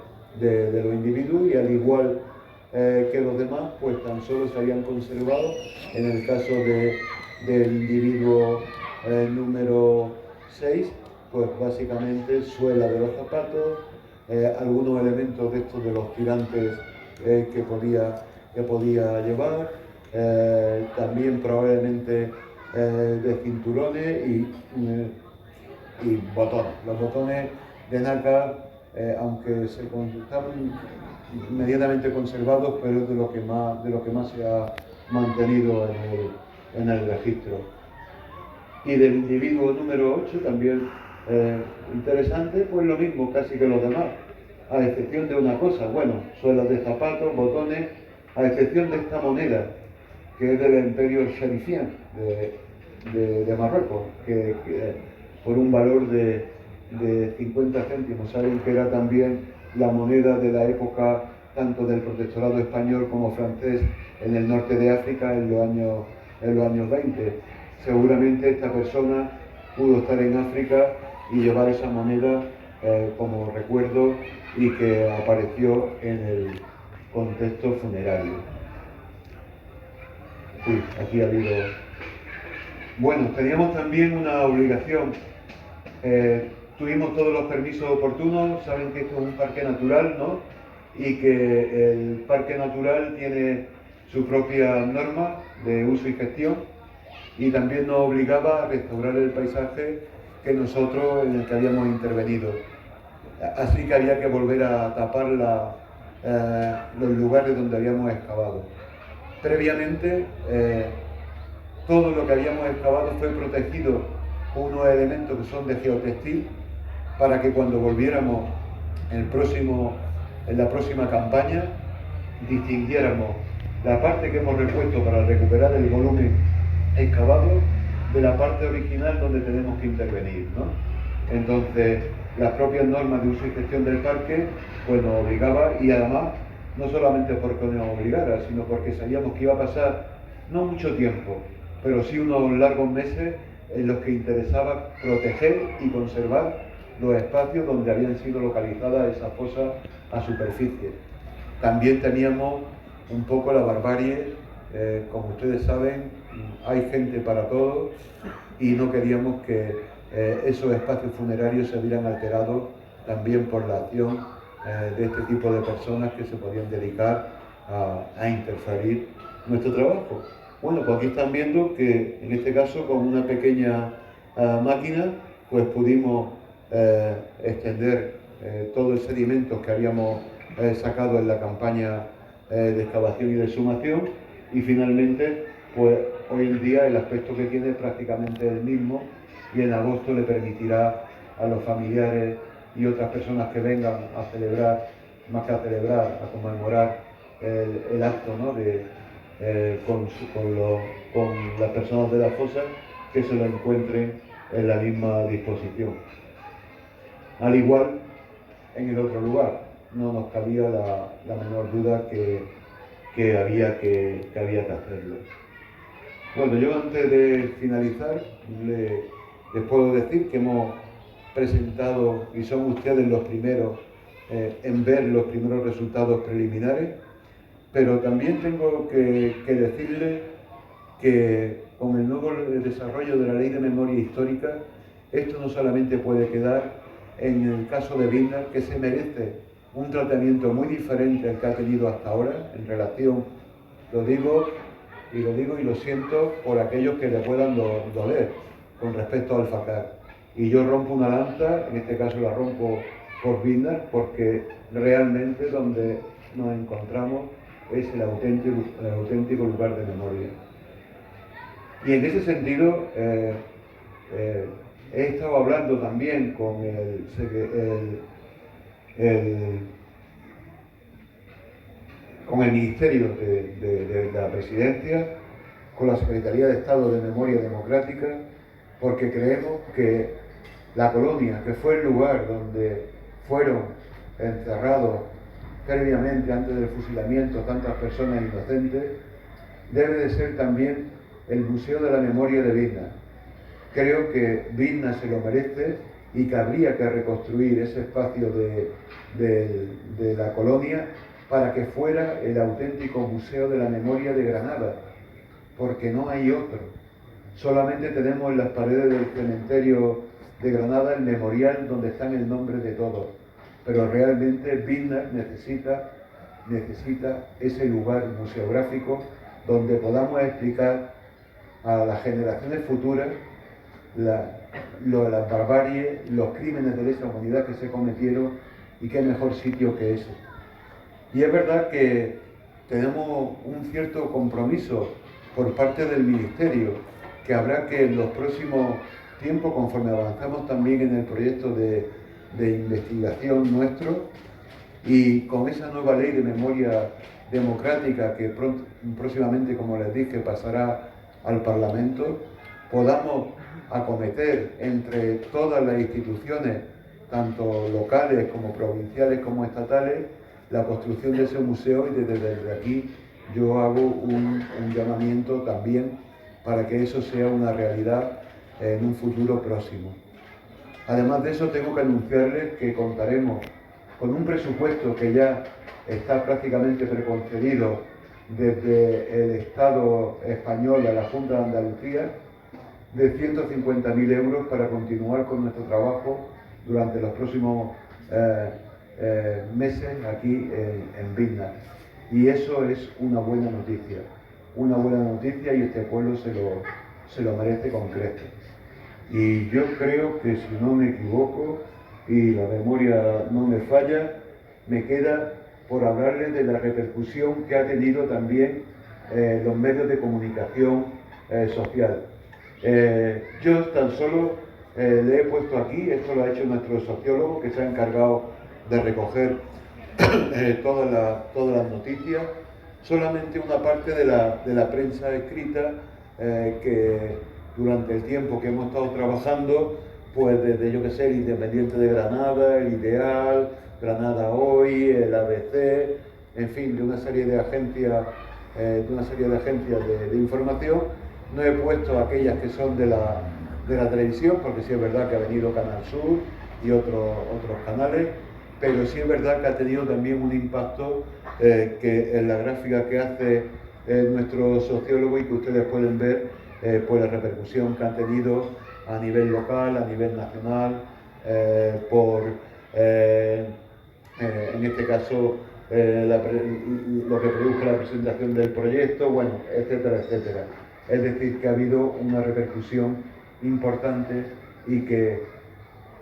los individuos, y al igual que los demás, pues tan solo se habían conservado, en el caso del individuo número 6, pues básicamente suela de los zapatos, algunos elementos de estos de los tirantes que podía llevar, también probablemente de cinturones y botones. Los botones de nácar, aunque estaban inmediatamente conservados, pero es de lo que más se ha mantenido en el registro. Y del individuo número 8 también interesante, pues lo mismo casi que los demás, a excepción de una cosa, bueno, suelas de zapatos, botones, a excepción de esta moneda, que es del Imperio Sharifien de Marruecos, que por un valor de 50 céntimos. Saben que era también la moneda de la época tanto del protectorado español como francés en el norte de África en los años 20. Seguramente esta persona pudo estar en África y llevar esa moneda como recuerdo y que apareció en el contexto funerario. Uy, aquí ha habido... Bueno, teníamos también una obligación. Tuvimos todos los permisos oportunos. Saben que esto es un parque natural, ¿no? Y que el parque natural tiene su propia norma de uso y gestión, y también nos obligaba a restaurar el paisaje que nosotros en el que habíamos intervenido. Así que había que volver a tapar los lugares donde habíamos excavado. Previamente, todo lo que habíamos excavado fue protegido con unos elementos que son de geotextil, para que cuando volviéramos en la próxima campaña distinguiéramos la parte que hemos repuesto para recuperar el volumen excavado de la parte original donde tenemos que intervenir, ¿no? Entonces, las propias normas de uso y gestión del parque pues nos obligaba, y además no solamente porque nos obligara, sino porque sabíamos que iba a pasar no mucho tiempo, pero sí unos largos meses en los que interesaba proteger y conservar los espacios donde habían sido localizadas esas fosas a superficie. También teníamos un poco la barbarie, como ustedes saben, hay gente para todo, y no queríamos que esos espacios funerarios se vieran alterados también por la acción de este tipo de personas que se podían dedicar a interferir nuestro trabajo. Bueno, pues aquí están viendo que en este caso con una pequeña máquina pues pudimos extender todo el sedimento que habíamos sacado en la campaña de excavación y de exhumación, y finalmente pues hoy en día el aspecto que tiene es prácticamente el mismo, y en agosto le permitirá a los familiares y otras personas que vengan a celebrar, más que a celebrar, a conmemorar el acto, ¿no? con las personas de la fosa, que se lo encuentren en la misma disposición. Al igual en el otro lugar, no nos cabía la menor duda que había que hacerlo. Bueno, yo antes de finalizar les puedo decir que hemos presentado, y son ustedes los primeros en ver los primeros resultados preliminares, pero también tengo que decirles que con el nuevo desarrollo de la Ley de Memoria Histórica, esto no solamente puede quedar en el caso de Vilna, que se merece un tratamiento muy diferente al que ha tenido hasta ahora en relación, lo digo y lo siento por aquellos que le puedan doler con respecto al FACAR. Y yo rompo una lanza, en este caso la rompo por Vilna, porque realmente donde nos encontramos es el auténtico lugar de memoria. Y en ese sentido, he estado hablando también con con el Ministerio de la Presidencia, con la Secretaría de Estado de Memoria Democrática, porque creemos que la colonia, que fue el lugar donde fueron encerrados previamente, antes del fusilamiento, tantas personas inocentes, debe de ser también el Museo de la Memoria de Vilna. Creo que Vilna se lo merece y que habría que reconstruir ese espacio de la colonia para que fuera el auténtico Museo de la Memoria de Granada, porque no hay otro. Solamente tenemos en las paredes del cementerio de Granada el memorial donde están el nombre de todos, pero realmente Vilna necesita ese lugar museográfico donde podamos explicar a las generaciones futuras las barbaries, los crímenes de lesa humanidad que se cometieron, y qué mejor sitio que ese. Y es verdad que tenemos un cierto compromiso por parte del Ministerio, que habrá que en los próximos tiempos, conforme avanzamos también en el proyecto de investigación nuestro, y con esa nueva ley de memoria democrática que próximamente, como les dije, pasará al Parlamento, podamos acometer entre todas las instituciones, tanto locales como provinciales como estatales, la construcción de ese museo, y desde aquí yo hago un llamamiento también para que eso sea una realidad en un futuro próximo. Además de eso, tengo que anunciarles que contaremos con un presupuesto que ya está prácticamente preconcedido desde el Estado español a la Junta de Andalucía, de 150.000 euros para continuar con nuestro trabajo durante los próximos meses aquí en Vilna. Y eso es una buena noticia, y este pueblo se lo merece con creces. Y yo creo que, si no me equivoco y la memoria no me falla, me queda por hablarles de la repercusión que ha tenido también los medios de comunicación social. Yo tan solo le he puesto aquí, esto lo ha hecho nuestro sociólogo, que se ha encargado de recoger todas las noticias, solamente una parte de la prensa escrita que durante el tiempo que hemos estado trabajando, pues desde, yo que sé, el Independiente de Granada, el Ideal, Granada Hoy, el ABC, en fin, de una serie de agencias, de información. No he puesto aquellas que son de la televisión, porque sí es verdad que ha venido Canal Sur y otros canales, pero sí es verdad que ha tenido también un impacto que en la gráfica que hace nuestro sociólogo, y que ustedes pueden ver, por la repercusión que han tenido a nivel local, a nivel nacional, en este caso, lo que produjo la presentación del proyecto, bueno, etcétera, etcétera. Es decir, que ha habido una repercusión importante y que,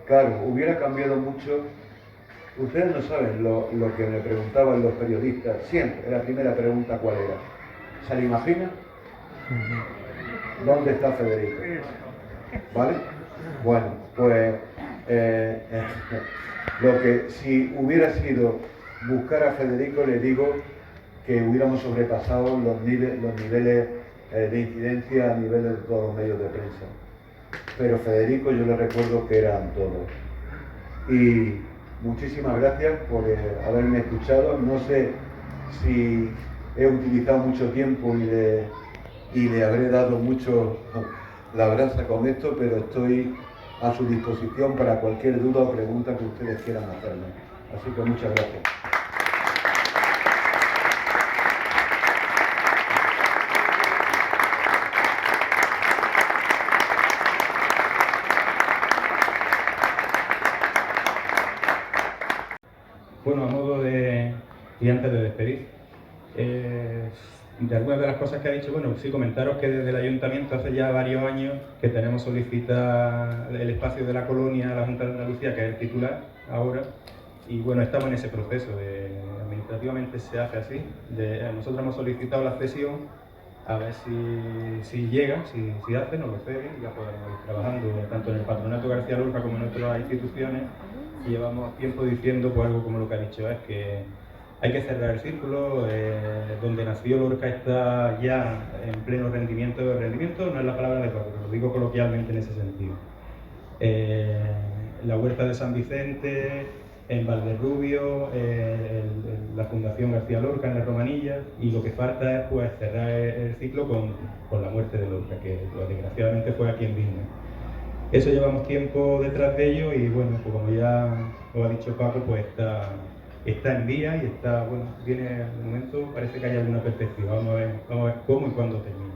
claro, hubiera cambiado mucho. Ustedes no saben lo que me preguntaban los periodistas siempre. La primera pregunta, ¿cuál era? ¿Se lo imagina? ¿Dónde está Federico? ¿Vale? Bueno, pues lo que, si hubiera sido buscar a Federico, le digo que hubiéramos sobrepasado los niveles de incidencia a nivel de todos los medios de prensa. Pero Federico, yo le recuerdo que eran todos. Y muchísimas gracias por haberme escuchado. No sé si he utilizado mucho tiempo y le habré dado mucho la brasa con esto, pero estoy a su disposición para cualquier duda o pregunta que ustedes quieran hacerme. Así que muchas gracias. Bueno, a modo y antes de despedir, de algunas de las cosas que ha dicho, bueno, sí comentaros que desde el Ayuntamiento hace ya varios años que tenemos solicitar el espacio de la colonia a la Junta de Andalucía, que es el titular ahora, y bueno, estamos en ese proceso, administrativamente se hace así. Nosotros hemos solicitado la cesión, a ver si llega, si hace, nos lo ceden, ya podemos ir trabajando tanto en el Patronato García Lorca como en otras instituciones. Y llevamos tiempo diciendo pues algo como lo que ha dicho, es que hay que cerrar el círculo. Donde nació Lorca está ya en pleno rendimiento. Rendimiento no es la palabra adecuada, pero lo digo coloquialmente en ese sentido. La huerta de San Vicente, en Valderrubio, la Fundación García Lorca en la Romanilla, y lo que falta es pues cerrar el ciclo con la muerte de Lorca, que pues, desgraciadamente fue aquí en Vilna. Eso llevamos tiempo detrás de ello, y bueno, pues como ya lo ha dicho Paco, pues está en vía y está, bueno, viene el momento, parece que hay alguna perspectiva. Vamos a ver cómo y cuándo termina.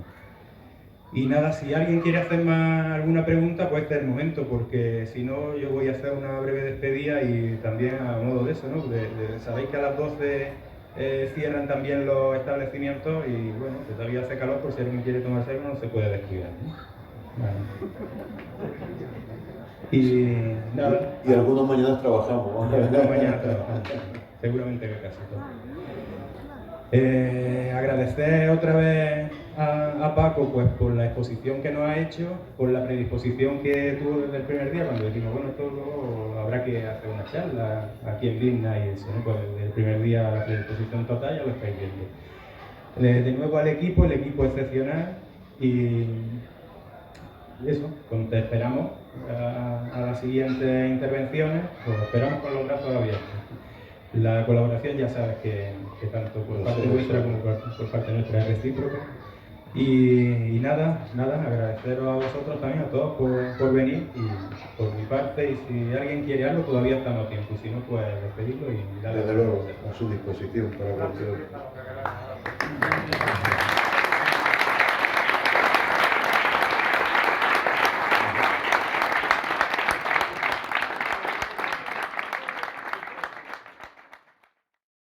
Y nada, si alguien quiere hacer alguna pregunta, pues este es el momento, porque si no, yo voy a hacer una breve despedida, y también a modo de eso, ¿no? Sabéis que a las 12 cierran también los establecimientos, y bueno, que todavía hace calor, por si alguien quiere tomarse algo, no se puede descuidar, ¿no? Vale. Y nada. Y algunos mañanas trabajamos. Algunos mañanas trabajamos. Seguramente que casi todos. Agradecer otra vez a Paco pues por la exposición que nos ha hecho, por la predisposición que tuvo desde el primer día, cuando dijimos, bueno, esto luego habrá que hacer una charla aquí en Vilna y eso, ¿no? Pues desde el primer día la predisposición total, ya lo estáis viendo. De nuevo al equipo, el equipo excepcional, y eso, pues te esperamos a las siguientes intervenciones, os esperamos con los brazos abiertos. La colaboración ya sabes que tanto por parte vuestra como por parte nuestra es recíproca. Y nada, agradeceros a vosotros también, a todos, por venir, y por mi parte, y si alguien quiere algo todavía estamos a tiempo, y si no, pues despedirlo y darle. Desde luego, a su disposición para cualquier.